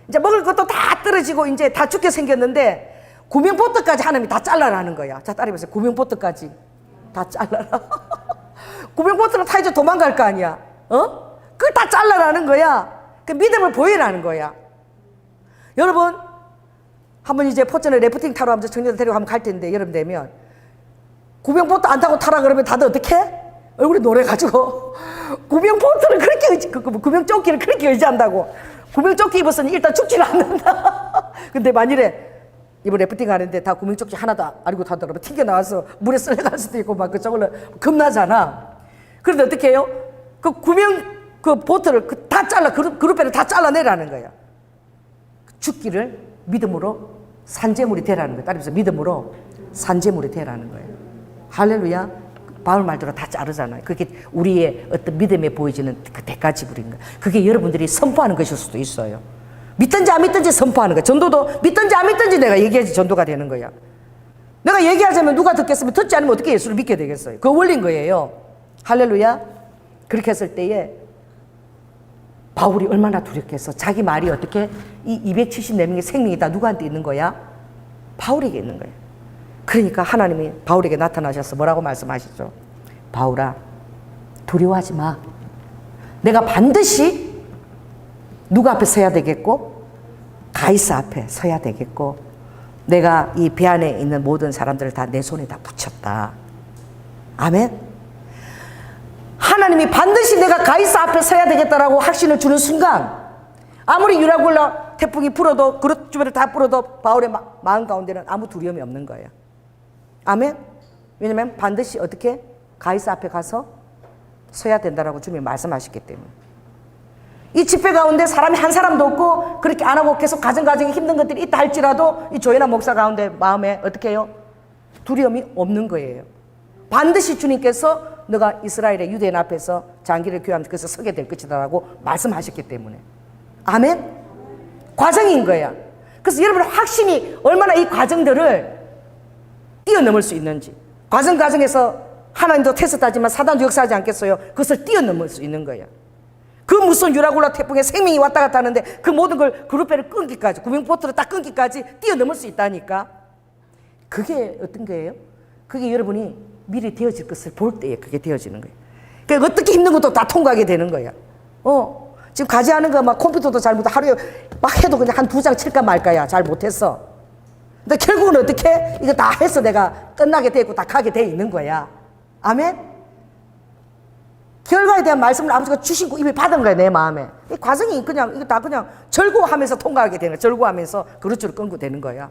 이제 먹을 것도 다 떨어지고 이제 다 죽게 생겼는데 구명보트까지 하나님이 다 잘라라는 거야. 자, 따라해보세요. 구명보트까지 다 잘라라. 구명보트는 타야지 도망갈 거 아니야. 그걸 다 잘라라는 거야. 그 믿음을 보이라는 거야. 여러분, 한번 이제 포천에 래프팅 타러 하면서 청년들 데리고 한번 갈 텐데, 여름 되면 구명보트 안 타고 타라 그러면 다들 어떻게? 얼굴이 노래가지고 구명보트를 그렇게 구명조끼를 그렇게 의지한다고. 구명조끼 입었으니 일단 죽지는 않는다. 근데 만일에 이번 래프팅 하는데 다 구명조끼 하나도 안 입고 타다 그러면 튕겨나와서 물에 쓸려갈 수도 있고 막 그쪽으로 겁나잖아. 그런데 어떻게 해요? 그 그 보트를 다 잘라, 그룹배를 다 잘라내라는 거야. 죽기를 믿음으로 산재물이 되라는 거야. 따라서 믿음으로 산재물이 되라는 거예요. 할렐루야. 바울 말대로 다 자르잖아요. 그게 우리의 어떤 믿음에 보여지는 그 대가 지불인 거예요. 그게 여러분들이 선포하는 것일 수도 있어요. 믿든지 안 믿든지 선포하는 거야. 전도도 믿든지 안 믿든지 내가 얘기해야지 전도가 되는 거야. 내가 얘기하자면 누가 듣겠으면 듣지 않으면 어떻게 예수를 믿게 되겠어요? 그 원리인 거예요. 할렐루야. 그렇게 했을 때에 바울이 얼마나 두렵겠어. 자기 말이 어떻게 이 274명의 생명이 다 누구한테 있는 거야? 바울에게 있는 거야. 그러니까 하나님이 바울에게 나타나셔서 뭐라고 말씀하시죠? 바울아, 두려워하지 마. 내가 반드시 누구 앞에 서야 되겠고? 가이사 앞에 서야 되겠고, 내가 이 배 안에 있는 모든 사람들을 다 내 손에 다 붙였다. 아멘. 하나님이 반드시 내가 가이사 앞에 서야 되겠다라고 확신을 주는 순간, 아무리 유라굴라 태풍이 불어도, 그릇 주변을 다 불어도 바울의 마음 가운데는 아무 두려움이 없는 거예요. 아멘. 왜냐면 반드시 어떻게? 가이사 앞에 가서 서야 된다라고 주님이 말씀하셨기 때문에. 이 집회 가운데 사람이 한 사람도 없고 그렇게 안 하고 계속 가정에 힘든 것들이 있다 할지라도 이 조연아 목사 가운데 마음에 어떻게 해요? 두려움이 없는 거예요. 반드시 주님께서 너가 이스라엘의 유대인 앞에서 장기를 교회하면서 그래서 서게 될 것이다 라고 말씀하셨기 때문에. 아멘. 과정인 거야. 그래서 여러분 확신이 얼마나 이 과정들을 뛰어넘을 수 있는지, 과정에서 하나님도 테스트하지만 사단도 역사하지 않겠어요? 그것을 뛰어넘을 수 있는 거야. 그 무슨 유라굴라 태풍에 생명이 왔다 갔다 하는데 그 모든 걸 그룹배를 끊기까지, 구명보트를 딱 끊기까지 뛰어넘을 수 있다니까. 그게 어떤 거예요? 그게 여러분이 미리 되어질 것을 볼 때에 그게 되어지는 거예요. 그러니까 어떻게 힘든 것도 다 통과하게 되는 거야. 지금 과제하는 거 막 컴퓨터도 잘못, 하루에 막 해도 그냥 한 2장 칠까 말까야. 잘 못했어. 근데 결국은 어떻게? 이거 다 해서 내가 끝나게 돼 있고 다 가게 돼 있는 거야. 아멘? 결과에 대한 말씀을 아버지가 주시고 이미 받은 거야, 내 마음에. 이 과정이 그냥, 이거 다 그냥 절구하면서 통과하게 되는 거야. 절구하면서 그릇줄을 끊고 되는 거야.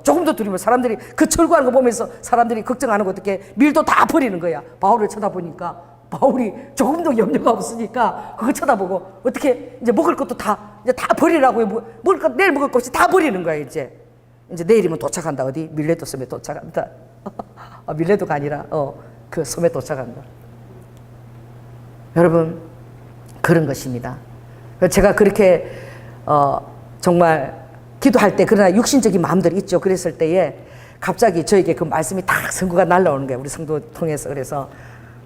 조금 더 두리면 사람들이 그 절구하는 거 보면서 사람들이 걱정하는 거 어떻게 밀도 다 버리는 거야. 바울을 쳐다보니까 바울이 조금도 염려가 없으니까 그거 쳐다보고 어떻게 이제 먹을 것도 다 버리라고 먹을 것, 내일 먹을 것 없이 다 버리는 거야, 이제 내일이면 도착한다. 어디? 밀레도 섬에 도착한다. 밀레도가 아니라 그 섬에 도착한다. 여러분, 그런 것입니다. 제가 그렇게 정말 기도할 때 그러나 육신적인 마음들이 있죠. 그랬을 때에 갑자기 저에게 그 말씀이 딱 선구가 날라오는 거예요. 우리 성도 통해서. 그래서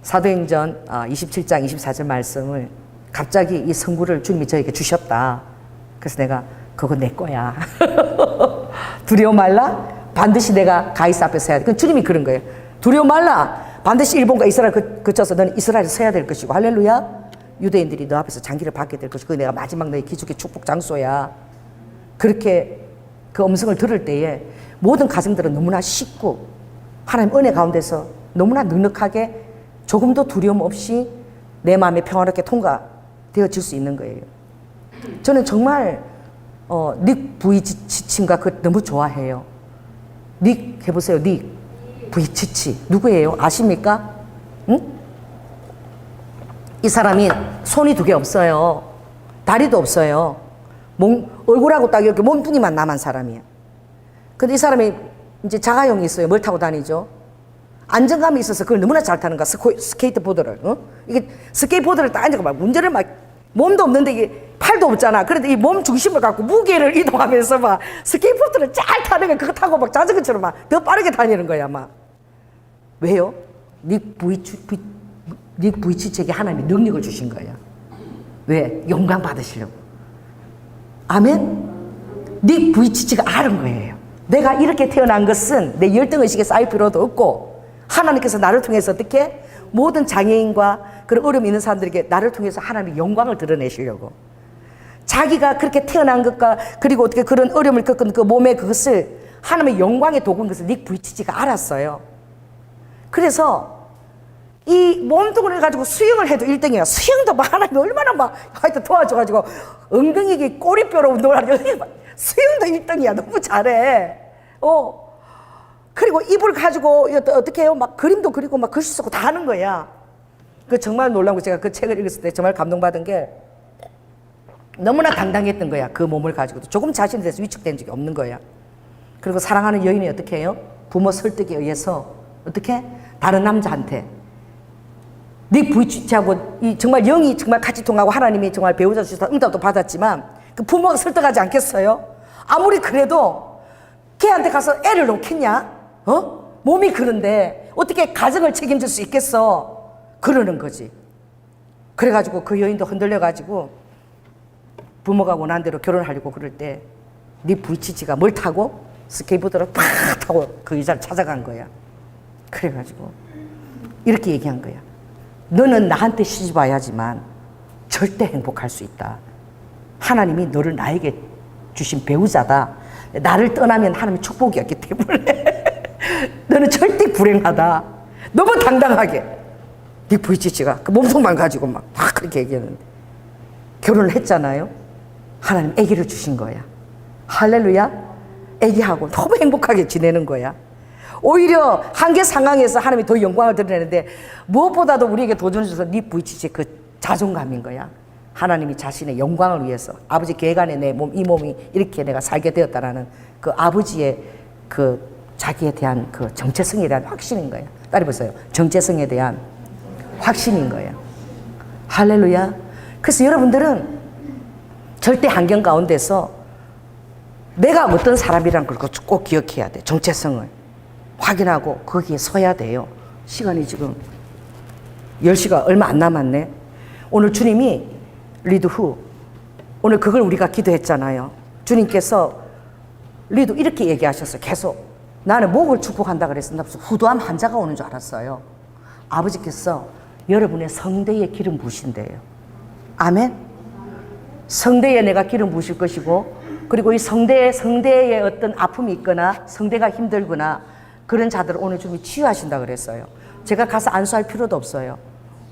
사도행전 27장 24절 말씀을 갑자기 이 선구를 주님이 저에게 주셨다. 그래서 내가 그거 내 거야. 두려워 말라. 반드시 내가 가이사 앞에 서야 돼. 그건 주님이 그런 거예요. 두려워 말라. 반드시 일본과 이스라엘 거쳐서 너는 이스라엘에 서야 될 것이고, 할렐루야. 유대인들이 너 앞에서 장기를 받게 될 것이고, 그게 내가 마지막 너의 기죽의 축복 장소야. 그렇게 그 음성을 들을 때에 모든 가정들은 너무나 쉽고 하나님 은혜 가운데서 너무나 넉넉하게 조금도 두려움 없이 내 마음에 평화롭게 통과되어질 수 있는 거예요. 저는 정말 닉 부이치치가 그 너무 좋아해요. 닉 해보세요. 닉 부이치치 누구예요? 아십니까? 응? 이 사람이 손이 2개 없어요. 다리도 없어요. 얼굴하고 딱 이렇게 몸뚱이만 남은 사람이에요. 근데 이 사람이 이제 자가용이 있어요. 뭘 타고 다니죠? 안정감이 있어서 그걸 너무나 잘 타는 거야. 스케이트보드를. 이게 스케이트보드를 딱 앉아가 막 운전을 막, 몸도 없는데 이게 팔도 없잖아. 그런데 이 몸 중심을 갖고 무게를 이동하면서 막 스케이트보드를 잘 타는 거야. 그거 타고 막 자전거처럼 막 더 빠르게 다니는 거야, 막. 왜요? 닉 부이치에게 하나님이 능력을 주신 거야. 왜? 영광 받으시려고. 아멘? 닉 부이치치가 아는 거예요. 내가 이렇게 태어난 것은 내 열등의식에 쌓일 필요도 없고, 하나님께서 나를 통해서 어떻게? 모든 장애인과 그런 어려움 있는 사람들에게 나를 통해서 하나님의 영광을 드러내시려고. 자기가 그렇게 태어난 것과 그리고 어떻게 그런 어려움을 겪은 그 몸의 그것을 하나님의 영광의 도구인 것을 닉 부이치치가 알았어요. 그래서 이 몸뚱이를 가지고 수영을 해도 1등이야. 수영도 막 하나님이 얼마나 막 하여튼 도와줘가지고 엉덩이에 꼬리뼈로 운동을 하고 수영도 1등이야. 너무 잘해. 그리고 입을 가지고 어떻게 해요? 막 그림도 그리고 막 글씨 쓰고 다 하는 거야. 그 정말 놀라운 거, 제가 그 책을 읽었을 때 정말 감동받은 게 너무나 당당했던 거야. 그 몸을 가지고도 조금 자신에 대해서 위축된 적이 없는 거야. 그리고 사랑하는 여인이 어떻게 해요? 부모 설득에 의해서 어떻게? 다른 남자한테 네 부이치하고 정말 영이 정말 같이 통하고 하나님이 정말 배우자 주셔서 응답도 받았지만 그 부모가 설득하지 않겠어요? 아무리 그래도 걔한테 가서 애를 놓겠냐? 몸이 그런데 어떻게 가정을 책임질 수 있겠어? 그러는 거지. 그래가지고 그 여인도 흔들려가지고 부모가 원하는 대로 결혼하려고 그럴 때 네 부이치치가 뭘 타고? 스케이트보드를 팍 타고 그 여자를 찾아간 거야. 그래가지고 이렇게 얘기한 거야. 너는 나한테 시집 와야지만 절대 행복할 수 있다. 하나님이 너를 나에게 주신 배우자다. 나를 떠나면 하나님의 축복이었기 때문에 너는 절대 불행하다. 너무 당당하게 닉 부이치치가 그 몸통만 가지고 막 그렇게 얘기했는데 결혼을 했잖아요. 하나님 아기를 주신 거야. 할렐루야. 아기하고 너무 행복하게 지내는 거야. 오히려 한계 상황에서 하나님이 더 영광을 드러내는데 무엇보다도 우리에게 도전을 줘서 닉 부이치치 그 자존감인 거야. 하나님이 자신의 영광을 위해서 아버지 계획 안에 내 몸, 이 몸이 이렇게 내가 살게 되었다라는 그 아버지의 그 자기에 대한 그 정체성에 대한 확신인 거예요. 따라 보세요. 정체성에 대한 확신인 거예요. 할렐루야. 그래서 여러분들은 절대 환경 가운데서 내가 어떤 사람이란 걸 꼭 기억해야 돼. 정체성을 확인하고 거기에 서야 돼요. 시간이 지금 10시가 얼마 안 남았네. 오늘 주님이 리드 후 오늘 그걸 우리가 기도했잖아요. 주님께서 리드 이렇게 얘기하셨어요. 계속 나는 목을 축복한다 그랬어. 나 무슨 후두암 환자가 오는 줄 알았어요. 아버지께서 여러분의 성대에 기름 부으신대요. 아멘. 성대에 내가 기름 부으실 것이고, 그리고 이 성대에 어떤 아픔이 있거나 성대가 힘들거나 그런 자들을 오늘 주님이 치유하신다 그랬어요. 제가 가서 안수할 필요도 없어요.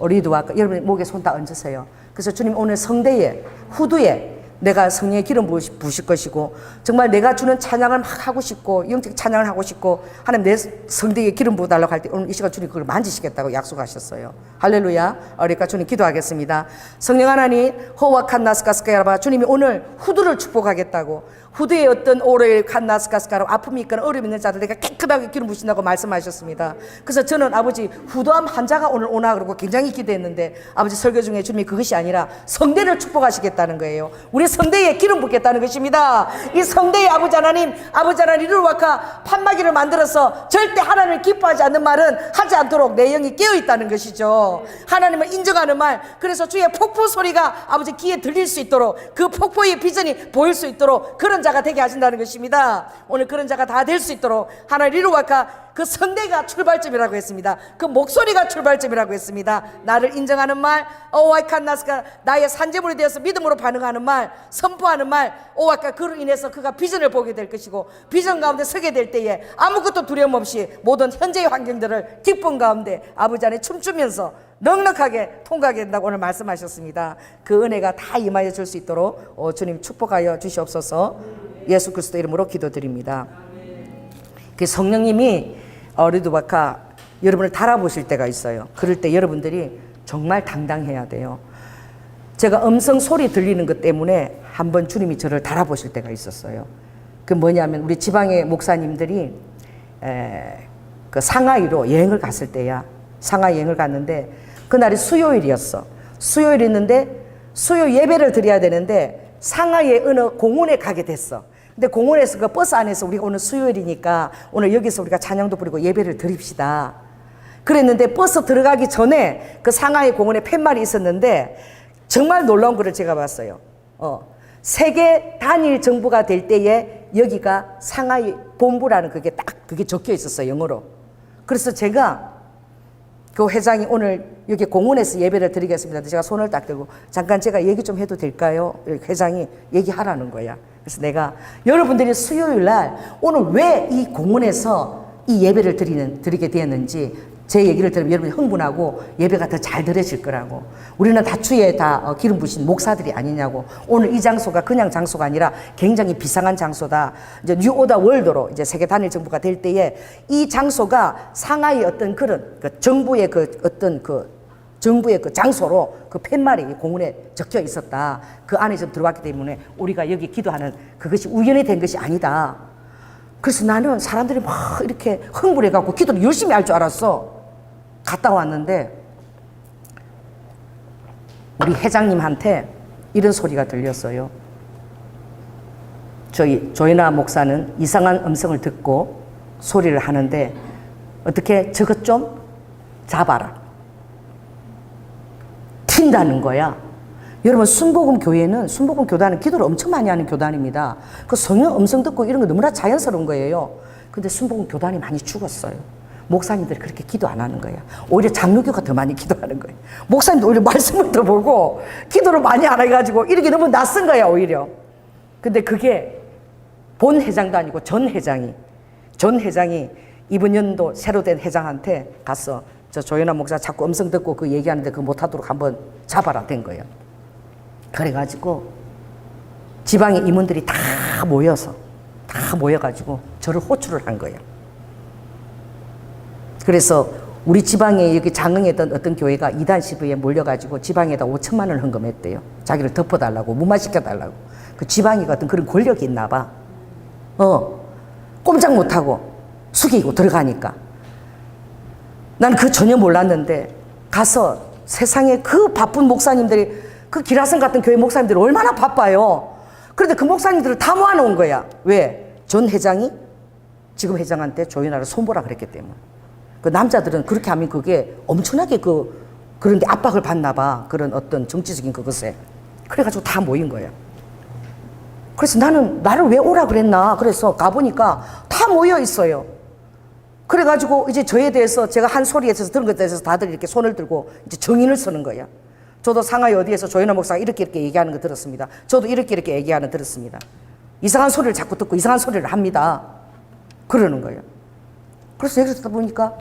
리드와 여러분 목에 손 다 얹으세요. 그래서 주님 오늘 성대에 후두에 내가 성령의 기름 부으실 것이고, 정말 내가 주는 찬양을 막 하고 싶고 영적 찬양을 하고 싶고 하나님 내 성대에 기름 부어달라고 할 때 오늘 이 시간 주님 그걸 만지시겠다고 약속하셨어요. 할렐루야. 그러니까 주님 기도하겠습니다. 성령 하나님 호와 칸나스카스카야라바, 주님이 오늘 후두를 축복하겠다고, 후두에 어떤 오레일 칸나스카스카라 아픔이 있거나 어려움이 있는 자들 내가 깨끗하게 기름 부으신다고 말씀하셨습니다. 그래서 저는 아버지 후두암 환자가 오늘 오나 그러고 굉장히 기대했는데 아버지 설교 중에 주님이 그것이 아니라 성대를 축복하시겠다는 거예요. 우리 성대에 기름 붓겠다는 것입니다. 이 성대에 아버지 하나님 이루와카 판마기를 만들어서 절대 하나님을 기뻐하지 않는 말은 하지 않도록 내 영이 깨어있다는 것이죠. 하나님을 인정하는 말, 그래서 주의 폭포 소리가 아버지 귀에 들릴 수 있도록, 그 폭포의 비전이 보일 수 있도록 그런 자가 되게 하신다는 것입니다. 오늘 그런 자가 다 될 수 있도록 하나님 이루와카 그 성대가 출발점이라고 했습니다. 그 목소리가 출발점이라고 했습니다. 나를 인정하는 말, 오와이칸나스가 나의 산재물이 되어서 믿음으로 반응하는 말, 선포하는 말, 오와카 그로 인해서 그가 비전을 보게 될 것이고, 비전 가운데 서게 될 때에 아무것도 두려움 없이 모든 현재의 환경들을 기쁨 가운데 아버지 안에 춤추면서 넉넉하게 통과하게 된다고 오늘 말씀하셨습니다. 그 은혜가 다 임하여 줄 수 있도록 주님 축복하여 주시옵소서. 예수 그리스도 이름으로 기도드립니다. 그 성령님이 리드바카 여러분을 달아보실 때가 있어요. 그럴 때 여러분들이 정말 당당해야 돼요. 제가 음성 소리 들리는 것 때문에 한번 주님이 저를 달아보실 때가 있었어요. 그 뭐냐면 우리 지방의 목사님들이 그 상하이로 여행을 갔을 때야. 상하이 여행을 갔는데 그날이 수요일이었어. 수요일이었는데 수요 예배를 드려야 되는데 상하이의 어느 공원에 가게 됐어. 근데 공원에서 그 버스 안에서 우리가 오늘 수요일이니까 오늘 여기서 우리가 찬양도 부리고 예배를 드립시다. 그랬는데 버스 들어가기 전에 그 상하이 공원에 팻말이 있었는데 정말 놀라운 거를 제가 봤어요. 세계 단일 정부가 될 때에 여기가 상하이 본부라는 그게 적혀 있었어요, 영어로. 그래서 제가 그 회장이 오늘 여기 공원에서 예배를 드리겠습니다. 제가 손을 딱 들고 잠깐 제가 얘기 좀 해도 될까요? 회장이 얘기하라는 거야. 그래서 내가 여러분들이 수요일 날 오늘 왜 이 공원에서 이 예배를 드리게 되었는지 제 얘기를 들으면 여러분이 흥분하고 예배가 더 잘 들어질 거라고. 우리는 다추에 다 기름 부신 목사들이 아니냐고. 오늘 이 장소가 그냥 장소가 아니라 굉장히 비상한 장소다. 이제 뉴 오더 월드로 이제 세계 단일 정부가 될 때에 이 장소가 상하이 어떤 그런 정부의 정부의 그 장소로 그 팻말이 공원에 적혀 있었다. 그 안에 좀 들어왔기 때문에 우리가 여기 기도하는 그것이 우연히 된 것이 아니다. 그래서 나는 사람들이 막 이렇게 흥분해갖고 기도를 열심히 할 줄 알았어. 갔다 왔는데 우리 회장님한테 이런 소리가 들렸어요. 저희 조이나 목사는 이상한 음성을 듣고 소리를 하는데 어떻게 저것 좀 잡아라. 튄다는 거야. 여러분, 순복음 교회는, 순복음 교단은 기도를 엄청 많이 하는 교단입니다. 그 성령 음성 듣고 이런 거 너무나 자연스러운 거예요. 근데 순복음 교단이 많이 죽었어요. 목사님들이 그렇게 기도 안 하는 거야. 오히려 장로교가 더 많이 기도하는 거예요. 목사님도 오히려 말씀을 더 보고 기도를 많이 안 해가지고 이렇게 너무 낯선 거야, 오히려. 근데 그게 본 회장도 아니고 전 회장이 이번 연도 새로 된 회장한테 가서 저 조연아 목사 자꾸 음성 듣고 그 얘기하는데 그거 못하도록 한번 잡아라 된 거예요. 그래가지고 지방의 임원들이 다 모여가지고 저를 호출을 한 거예요. 그래서 우리 지방에 여기 장흥에 있던 어떤 교회가 이단 시부에 몰려가지고 지방에다 5천만 원을 헌금했대요. 자기를 덮어달라고, 무마시켜달라고. 그 지방이 같은 그런 권력이 있나 봐. 꼼짝 못하고 숙이고 들어가니까. 난 그 전혀 몰랐는데 가서 세상에 그 바쁜 목사님들이, 그 기라성 같은 교회 목사님들이 얼마나 바빠요. 그런데 그 목사님들을 다 모아놓은 거야. 왜? 전 회장이 지금 회장한테 조연아를 손보라 그랬기 때문에. 그 남자들은 그렇게 하면 그게 엄청나게 그런데 압박을 받나 봐. 그런 어떤 정치적인 그것에. 그래가지고 다 모인 거예요. 그래서 나는 나를 왜 오라 그랬나. 그래서 가보니까 다 모여 있어요. 그래가지고 이제 저에 대해서 제가 한 소리에 대해서 들은 것에 대해서 다들 이렇게 손을 들고 이제 정인을 쓰는 거야. 저도 상하이 어디에서 조연아 목사가 이렇게 얘기하는 거 들었습니다. 저도 이렇게 얘기하는 거 들었습니다. 이상한 소리를 자꾸 듣고 이상한 소리를 합니다. 그러는 거예요. 그래서 얘기를 듣다 보니까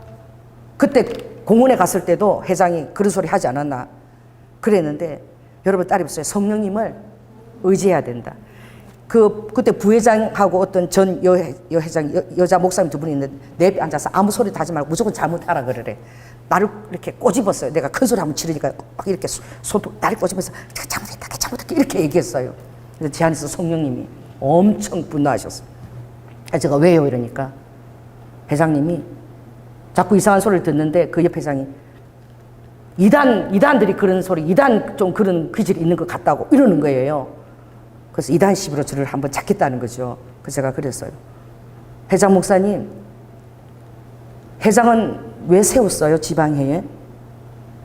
그때 공원에 갔을 때도 회장이 그런 소리 하지 않았나 그랬는데, 여러분 딸이 없어요. 성령님을 의지해야 된다. 그때 부회장하고 어떤 전 여회장, 여자 목사님 두 분이 있는데 내 옆에 앉아서 아무 소리도 하지 말고 무조건 잘못하라 그러래. 나를 이렇게 꼬집었어요. 내가 큰 소리 한번 지르니까 막 이렇게 나를 꼬집어서 잘못했다 이렇게 얘기했어요. 근데 제 안에서 성령님이 엄청 분노하셨어요. 제가 왜요? 이러니까 회장님이 자꾸 이상한 소리를 듣는데 그 옆 회장이 이단들이 그런 소리, 이단 좀 그런 기질이 있는 것 같다고 이러는 거예요. 그래서 이단 시비로 저를 한번 잡겠다는 거죠. 그래서 제가 그랬어요. 회장 목사님, 회장은 왜 세웠어요? 지방회에?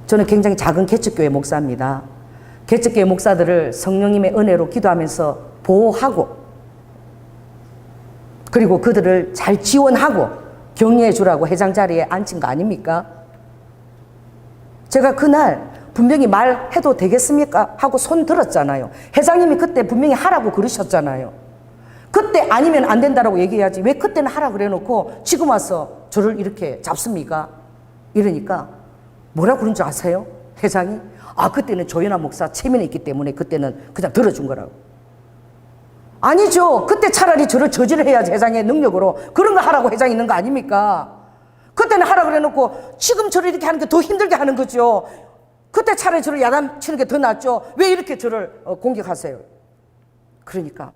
저는 굉장히 작은 개척교회 목사입니다. 개척교회 목사들을 성령님의 은혜로 기도하면서 보호하고, 그리고 그들을 잘 지원하고 격려해 주라고 회장 자리에 앉힌 거 아닙니까? 제가 그날 분명히 말해도 되겠습니까? 하고 손 들었잖아요. 회장님이 그때 분명히 하라고 그러셨잖아요. 그때 아니면 안 된다라고 얘기해야지. 왜 그때는 하라 그래 놓고 지금 와서 저를 이렇게 잡습니까? 이러니까 뭐라 그런 줄 아세요? 회장이? 그때는 조연아 목사 체면이 있기 때문에 그때는 그냥 들어준 거라고. 아니죠. 그때 차라리 저를 저지를 해야지, 회장의 능력으로. 그런 거 하라고 회장이 있는 거 아닙니까? 그때는 하라 그래 놓고 지금 저를 이렇게 하는 게 더 힘들게 하는 거죠. 그때 차라리 저를 야단치는 게 더 낫죠. 왜 이렇게 저를 공격하세요? 그러니까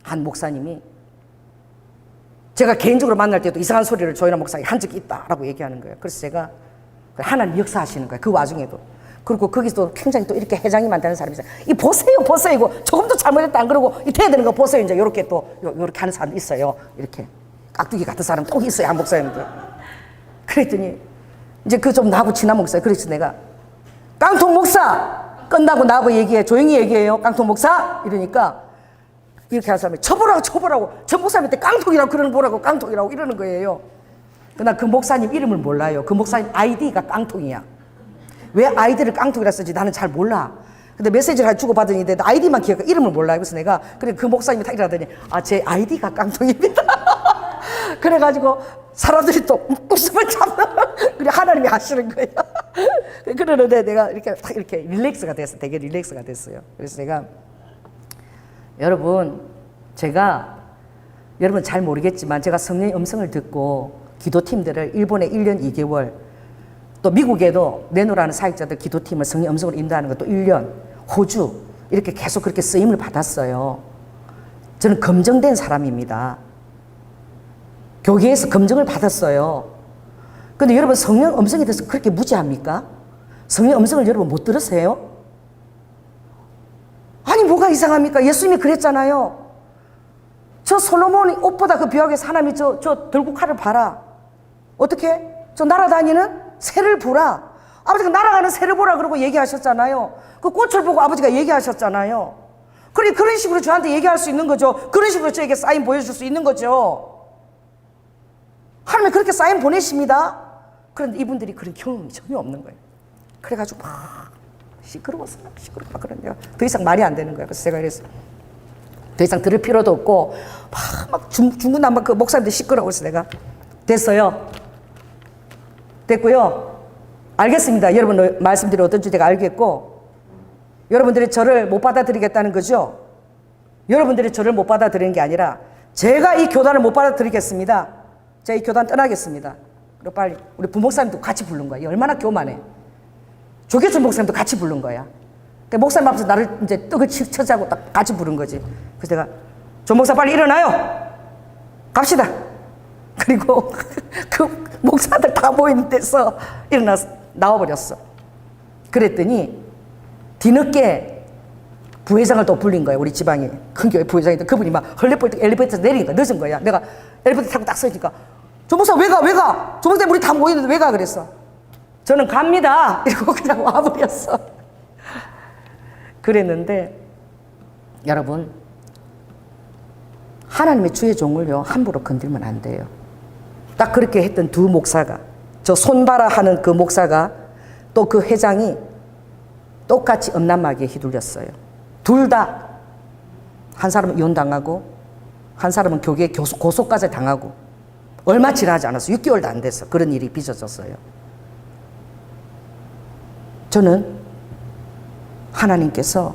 한 목사님이, 제가 개인적으로 만날 때도 이상한 소리를 조연아 목사에게 한 적이 있다라고 얘기하는 거예요. 그래서 제가 하나님 역사하시는 거예요. 그 와중에도. 그리고 거기서 굉장히 또 이렇게 회장이 만드는 사람이 있어요. 이 보세요. 이거 조금도 잘못했다 안 그러고 이 돼야 되는 거 보세요. 이제 이렇게 또 이렇게 하는 사람도 있어요. 이렇게 깍두기 같은 사람 꼭 있어요. 한 목사님들. 그랬더니 이제 그 좀 나하고 친한 목사. 그래서 내가 깡통 목사 끝나고 나하고 얘기해. 조용히 얘기해요. 깡통 목사 이러니까 이렇게 하는 사람이 쳐보라고 저 목사님한테 깡통이라고 그러는 보라고 깡통이라고 이러는 거예요. 그러나 그 목사님 이름을 몰라요. 그 목사님 아이디가 깡통이야. 왜 아이디를 깡통이라 쓰지 나는 잘 몰라. 근데 메시지를 주고받으니 내 아이디만 기억해. 이름을 몰라요. 그래서 내가 그래 그 목사님이 다 이러더니 제 아이디가 깡통입니다. 그래가지고 사람들이 또 웃음을 참는 그래 하나님이 하시는 거예요. 그러는데 내가 이렇게 릴렉스가 됐어. 되게 릴렉스가 됐어요. 그래서 내가 여러분 잘 모르겠지만 제가 성령의 음성을 듣고 기도팀들을 일본에 1년 2개월 또 미국에도 내노라는 사역자들 기도팀을 성령 음성으로 인도하는 것도 1년, 호주 이렇게 계속 그렇게 쓰임을 받았어요. 저는 검증된 사람입니다. 교계에서 검증을 받았어요. 근데 여러분 성령 음성에 대해서 그렇게 무지합니까? 성령 음성을 여러분 못 들으세요? 아니 뭐가 이상합니까? 예수님이 그랬잖아요. 저 솔로몬이 옷보다 그 비하게서 하나님이 저 들국화를 봐라. 어떻게? 저 날아다니는 새를 보라. 아버지가 날아가는 새를 보라 그러고 얘기하셨잖아요. 그 꽃을 보고 아버지가 얘기하셨잖아요. 그런 식으로 저한테 얘기할 수 있는 거죠. 그런 식으로 저에게 사인 보여줄 수 있는 거죠. 하나님이 그렇게 사인 보내십니다. 그런데 이분들이 그런 경험이 전혀 없는 거예요. 그래가지고 막 시끄러웠어요. 시끄럽다. 그러니까 더 이상 말이 안 되는 거예요. 그래서 제가 그랬어요. 더 이상 들을 필요도 없고 막 중구난방 그 목사님들 시끄러워서 내가 됐어요. 됐고요. 알겠습니다. 여러분 말씀드린 어떤지 제가 알겠고 여러분들이 저를 못 받아들이겠다는 거죠. 여러분들이 저를 못 받아들이는 게 아니라 제가 이 교단을 못 받아들이겠습니다. 제가 이 교단 떠나겠습니다. 그리고 빨리 우리 부목사님도 같이 부른 거야. 얼마나 교만해. 조계준 목사님도 같이 부른 거야. 그러니까 목사님 앞에서 나를 이제 떡을 쳐자고 딱 같이 부른 거지. 그래서 내가 조 목사 빨리 일어나요. 갑시다. 그리고 그 목사들 다 모이는 데서 일어나서 나와버렸어. 그랬더니 뒤늦게 부회장을 또 불린 거야. 우리 지방에 큰 교회 부회장인데 그분이 막 헐레벌떡 엘리베이터에서 내리니까 늦은 거야. 내가 엘리베이터 타고 딱 서니까 조 목사 왜 가? 왜 가? 조 목사 우리 다 모이는데 왜 가? 그랬어. 저는 갑니다. 이러고 그냥 와버렸어. 그랬는데 여러분 하나님의 주의 종을요 함부로 건들면 안 돼요. 딱 그렇게 했던 두 목사가 저 손바라 하는 그 목사가 또 그 회장이 똑같이 엄난마귀에 휘둘렸어요. 둘 다 한 사람은 이혼당하고 한 사람은 교계 고소까지 당하고 얼마 지나지 않았어. 6개월도 안 돼서 그런 일이 빚어졌어요. 저는 하나님께서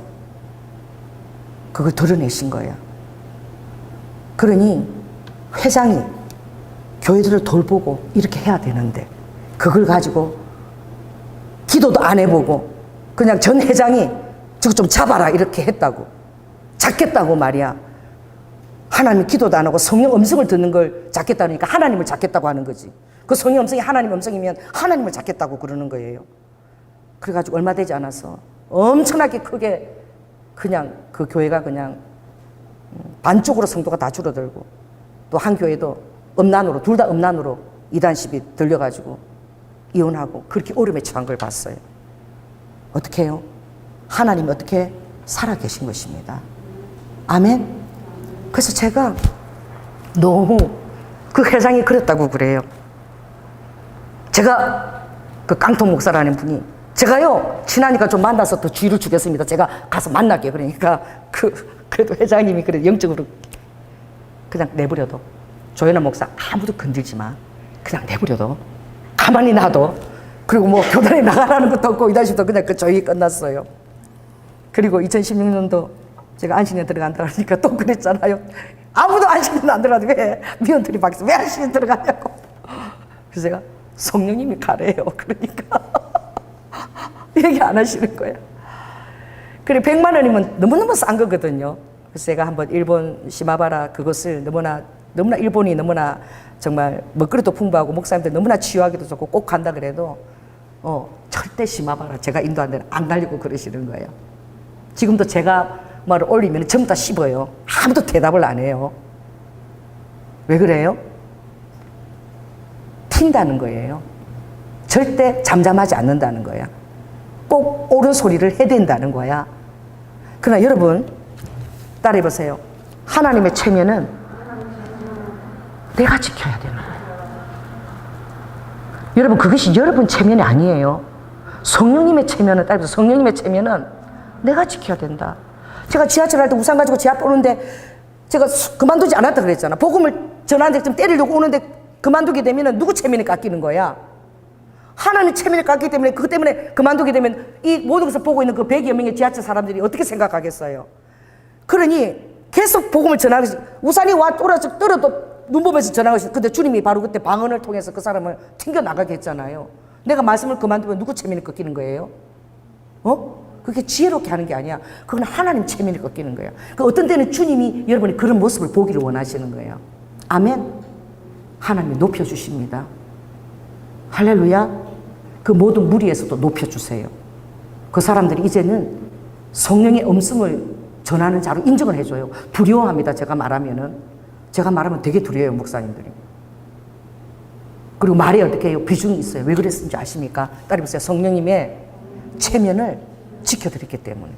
그걸 드러내신 거예요. 그러니 회장이 교회들을 돌보고 이렇게 해야 되는데 그걸 가지고 기도도 안 해보고 그냥 전 회장이 저거 좀 잡아라 이렇게 했다고 잡겠다고 말이야. 하나님 기도도 안 하고 성령 음성을 듣는 걸 잡겠다니까 하나님을 잡겠다고 하는 거지. 그 성령 음성이 하나님 음성이면 하나님을 잡겠다고 그러는 거예요. 그래가지고 얼마 되지 않아서 엄청나게 크게 그냥 그 교회가 그냥 반쪽으로 성도가 다 줄어들고 또 한 교회도 음란으로 둘 다 음란으로 이단 시비 들려가지고 이혼하고 그렇게 어려움에 처한 걸 봤어요. 어떻게 해요? 하나님이 어떻게 살아계신 것입니다. 아멘. 그래서 제가 너무 그 회장이 그랬다고 그래요. 제가 그 깡통 목사라는 분이 제가요 친하니까 좀 만나서 더 주의를 주겠습니다. 제가 가서 만날게요. 그러니까 그래도 회장님이 그래도 영적으로 그냥 내버려둬. 조현아 목사 아무도 건들지 마. 그냥 내버려둬. 가만히 놔둬. 그리고 뭐 교단에 나가라는 것도 없고 이다시부터 그냥 그 조용히 끝났어요. 그리고 2016년도 제가 안식년 들어간다 그러니까 또 그랬잖아요. 아무도 안식년 안 들어가도 왜 위원들이 밖에서 왜 안식년 들어가냐고. 그래서 제가 성령님이 가래요. 그러니까 얘기 안 하시는 거야. 그리고 100만 원이면 너무너무 싼 거거든요. 그래서 제가 한번 일본 시마바라 그것을 너무나 일본이 너무나 정말 먹거리도 풍부하고 목사님들 너무나 치유하기도 좋고 꼭 간다 그래도 절대 시마바라 제가 인도한 데는 안 달리고 그러시는 거예요. 지금도 제가 말을 올리면 전부 다 씹어요. 아무도 대답을 안 해요. 왜 그래요? 튄다는 거예요. 절대 잠잠하지 않는다는 거야. 꼭 옳은 소리를 해야 된다는 거야. 그러나 여러분 따라해보세요. 하나님의 체면은 내가 지켜야 되는 거예요. 여러분 그것이 여러분 체면이 아니에요. 성령님의 체면은 따라해보세요. 성령님의 체면은 내가 지켜야 된다. 제가 지하철 할 때 우산 가지고 제 앞에 오는데 제가 그만두지 않았다 그랬잖아. 복음을 전하는데 좀 때리려고 오는데 그만두게 되면 누구 체면이 깎이는 거야? 하나님 체면이 깎이기 때문에 그것 때문에 그만두게 되면 이 모든 것을 보고 있는 그 100여 명의 지하철 사람들이 어떻게 생각하겠어요? 그러니 계속 복음을 전하고 우산이 와 떨어도 눈보면서 전하고 있어요. 근데 주님이 바로 그때 방언을 통해서 그 사람을 튕겨나가게 했잖아요. 내가 말씀을 그만두면 누구 체면이 꺾이는 거예요? 그게 지혜롭게 하는 게 아니야. 그건 하나님 체면이 꺾이는 거야. 그 어떤 때는 주님이 여러분이 그런 모습을 보기를 원하시는 거예요. 아멘. 하나님이 높여주십니다. 할렐루야. 그 모든 무리에서도 높여주세요. 그 사람들이 이제는 성령의 음성을 전하는 자로 인정을 해줘요. 두려워합니다. 제가 말하면 되게 두려워요. 목사님들이. 그리고 말이 어떻게 해요? 비중이 있어요. 왜 그랬는지 아십니까? 따라해보세요. 성령님의 체면을 지켜드렸기 때문에.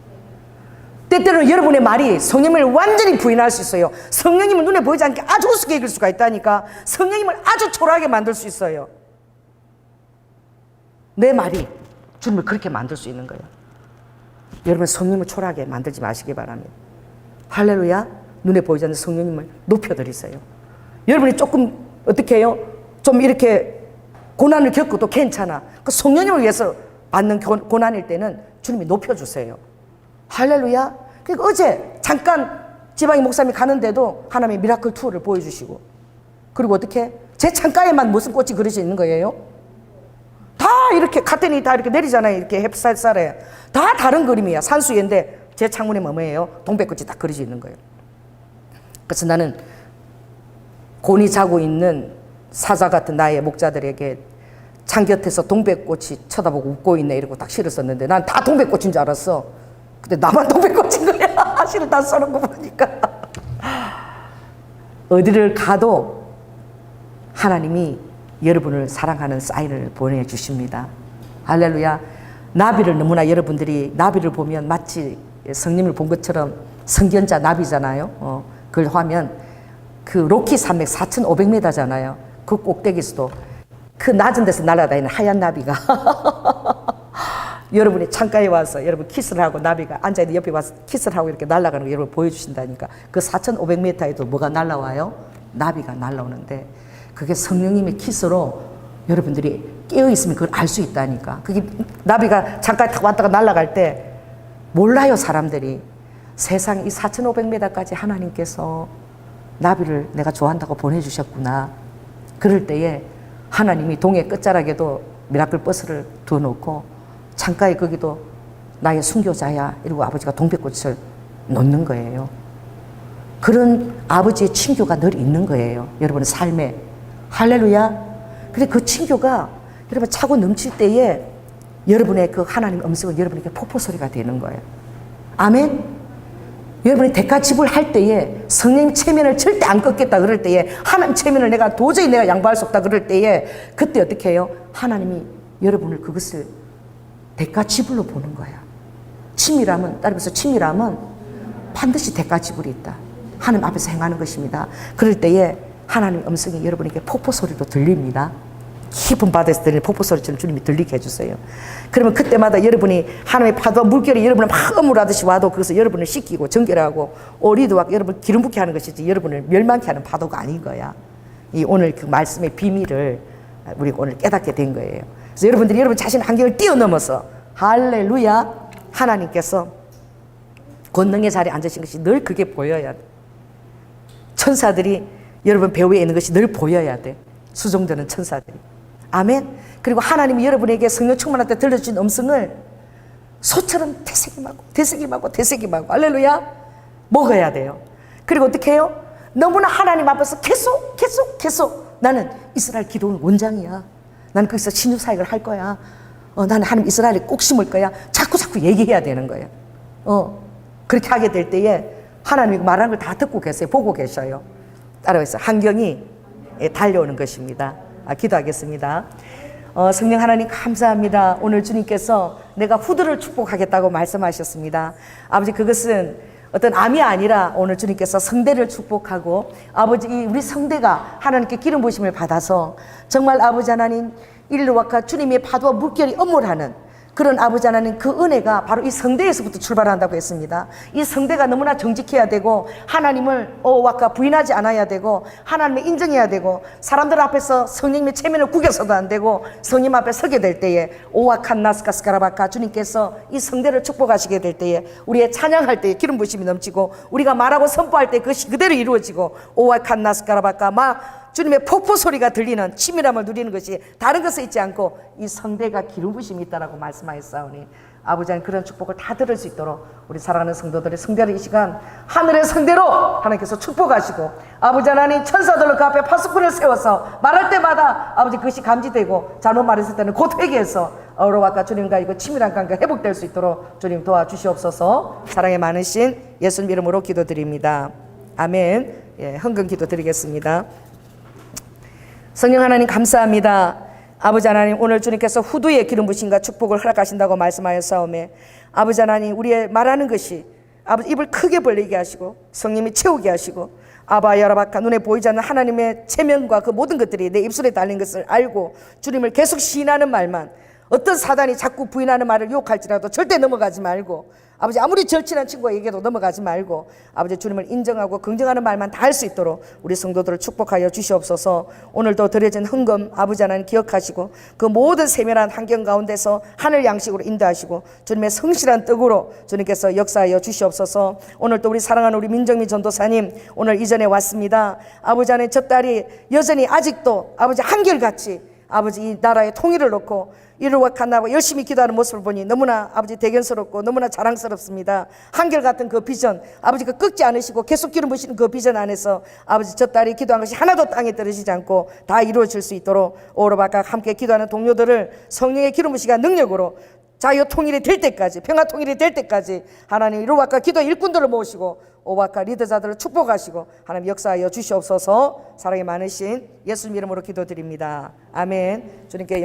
때때로는 여러분의 말이 성령님을 완전히 부인할 수 있어요. 성령님을 눈에 보이지 않게 아주 우습게 읽을 수가 있다니까. 성령님을 아주 초라하게 만들 수 있어요. 내 말이 주님을 그렇게 만들 수 있는 거예요. 여러분 성령님을 초라하게 만들지 마시기 바랍니다. 할렐루야. 눈에 보이지 않는 성령님을 높여드리세요. 여러분이 조금 어떻게 해요? 좀 이렇게 고난을 겪어도 괜찮아. 그 성령님을 위해서 받는 고난일 때는 주님이 높여주세요. 할렐루야. 그러니까 어제 잠깐 지방의 목사님이 가는데도 하나님의 미라클 투어를 보여주시고, 그리고 어떻게 제 창가에만 무슨 꽃이 그려져 있는 거예요? 다 이렇게 카텐이 다 이렇게 내리잖아요. 이렇게 햇살에 다 다른 그림이야. 산수유인데 제 창문에 뭐예요? 동백꽃이 딱 그려져 있는 거예요. 그래서 나는 곤히 자고 있는 사자 같은 나의 목자들에게 창 곁에서 동백꽃이 쳐다보고 웃고 있네 이러고 딱 실을 썼는데 난 다 동백꽃인 줄 알았어. 근데 나만 동백꽃인 거야. 실을 다 써놓은 거 보니까. 어디를 가도 하나님이 여러분을 사랑하는 사인을 보내주십니다. 할렐루야. 나비를 너무나 여러분들이 나비를 보면 마치 성님을 본 것처럼 성견자 나비잖아요. 그걸 하면 그 로키 산맥 4,500m잖아요. 그 꼭대기에서도 그 낮은 데서 날아다니는 하얀 나비가 여러분이 창가에 와서 여러분 키스를 하고 나비가 앉아있는 옆에 와서 키스를 하고 이렇게 날아가는 거 여러분 보여주신다니까. 그 4,500m에도 뭐가 날아와요? 나비가 날아오는데 그게 성령님의 키스로 여러분들이 깨어있으면 그걸 알 수 있다니까. 그게 나비가 창가에 탁 왔다가 날아갈 때 몰라요. 사람들이 세상 이 4,500m까지 하나님께서 나비를 내가 좋아한다고 보내주셨구나. 그럴 때에 하나님이 동해 끝자락에도 미라클 버스를 두어놓고 창가에 거기도 나의 순교자야 이러고 아버지가 동백꽃을 놓는 거예요. 그런 아버지의 친교가 늘 있는 거예요. 여러분의 삶에. 할렐루야. 근데 그 친교가 여러분 차고 넘칠 때에 여러분의 그 하나님 음성은 여러분에게 폭포소리가 되는 거예요. 아멘. 여러분이 대가 지불할 때에 성령 체면을 절대 안 꺾겠다 그럴 때에 하나님 체면을 도저히 내가 양보할 수 없다 그럴 때에 그때 어떻게 해요? 하나님이 여러분을 그것을 대가 지불로 보는 거야. 치밀함은 따라서 치밀함은 반드시 대가 지불이 있다. 하나님 앞에서 행하는 것입니다. 그럴 때에 하나님 음성이 여러분에게 폭포 소리로 들립니다. 깊은 바다에서 들리는 폭포 소리처럼 주님이 들리게 해주세요. 그러면 그때마다 여러분이 하나님의 파도와 물결이 여러분을 막 어물하듯이 와도 그것을 여러분을 씻기고 정결하고 오리도 막 여러분 기름 붓게 하는 것이지 여러분을 멸망케 하는 파도가 아닌 거야. 이 오늘 그 말씀의 비밀을 우리가 오늘 깨닫게 된 거예요. 그래서 여러분들이 여러분 자신의 한계를 뛰어넘어서 할렐루야 하나님께서 권능의 자리에 앉으신 것이 늘 그게 보여야 돼. 천사들이 여러분 배후에 있는 것이 늘 보여야 돼. 수종되는 천사들이. 아멘. 그리고 하나님이 여러분에게 성령 충만할 때 들려주신 음성을 소처럼 되새김하고 할렐루야 먹어야 돼요. 그리고 어떻게 해요? 너무나 하나님 앞에서 계속 나는 이스라엘 기도원 원장이야. 나는 거기서 신유사역을 할 거야. 나는 하나님 이스라엘에 꼭 심을 거야. 자꾸 얘기해야 되는 거예요. 그렇게 하게 될 때에 하나님이 말하는 걸 다 듣고 계세요. 보고 계셔요. 따라서 환경이 달려오는 것입니다. 기도하겠습니다. 성령 하나님 감사합니다. 오늘 주님께서 내가 후드를 축복하겠다고 말씀하셨습니다. 아버지 그것은 어떤 암이 아니라 오늘 주님께서 성대를 축복하고 아버지 우리 성대가 하나님께 기름 부으심을 받아서 정말 아버지 하나님 일루와카 주님의 파도와 물결이 엄몰하는 그런 아버지 하나님 그 은혜가 바로 이 성대에서부터 출발한다고 했습니다. 이 성대가 너무나 정직해야 되고 하나님을 와카 부인하지 않아야 되고 하나님을 인정해야 되고 사람들 앞에서 성령님의 체면을 구겨서도 안 되고 성령 앞에 서게 될 때에 오와칸나스카스카라바카 주님께서 이 성대를 축복하시게 될 때에 우리의 찬양할 때에 기름 부으심이 넘치고 우리가 말하고 선포할 때 그것이 그대로 이루어지고 오와칸나스카라바카 주님의 폭포 소리가 들리는 치밀함을 누리는 것이 다른 것에 있지 않고 이 성대가 기름 부으심이 있다라고 말씀하셨사오니 아버지 하나님 그런 축복을 다 들을 수 있도록 우리 사랑하는 성도들의 성대를 이 시간 하늘의 성대로 하나님께서 축복하시고 아버지 하나님 천사들로 그 앞에 파수꾼을 세워서 말할 때마다 아버지 그것이 감지되고 잘못 말했을 때는 곧 회개해서 어로와까 주님과 이거 치밀한 관계 회복될 수 있도록 주님 도와주시옵소서. 사랑이 많으신 예수님 이름으로 기도드립니다. 아멘. 헌금 기도 드리겠습니다. 성령 하나님 감사합니다. 아버지 하나님, 오늘 주님께서 후두의 기름 부심과 축복을 허락하신다고 말씀하였사오매, 아버지 하나님, 우리의 말하는 것이 아버지 입을 크게 벌리게 하시고 성령이 채우게 하시고, 아바 야라바카, 눈에 보이지 않는 하나님의 체면과 그 모든 것들이 내 입술에 달린 것을 알고 주님을 계속 시인하는 말만, 어떤 사단이 자꾸 부인하는 말을 유혹할지라도 절대 넘어가지 말고, 아버지 아무리 절친한 친구에게도 넘어가지 말고, 아버지 주님을 인정하고 긍정하는 말만 다 할 수 있도록 우리 성도들을 축복하여 주시옵소서. 오늘도 드려진 헌금 아버지 하나님 기억하시고, 그 모든 세밀한 환경 가운데서 하늘 양식으로 인도하시고 주님의 성실한 떡으로 주님께서 역사하여 주시옵소서. 오늘도 우리 사랑하는 우리 민정미 전도사님, 오늘 이전에 왔습니다. 아버지 하나님, 저 딸이 여전히 아직도 아버지 한결같이 아버지 이 나라의 통일을 놓고 이루어가나고 열심히 기도하는 모습을 보니 너무나 아버지 대견스럽고 너무나 자랑스럽습니다. 한결같은 그 비전, 아버지가 꺾지 않으시고 계속 기름 부시는 그 비전 안에서 아버지 저 딸이 기도한 것이 하나도 땅에 떨어지지 않고 다 이루어질 수 있도록 오로바각 함께 기도하는 동료들을 성령의 기름 부시가 능력으로 자유 통일이 될 때까지, 평화 통일이 될 때까지 하나님 이루어바각 기도 일꾼들을 모으시고 오바카 리더자들을 축복하시고 하나님 역사하여 주시옵소서. 사랑이 많으신 예수님 이름으로 기도드립니다. 아멘. 주님께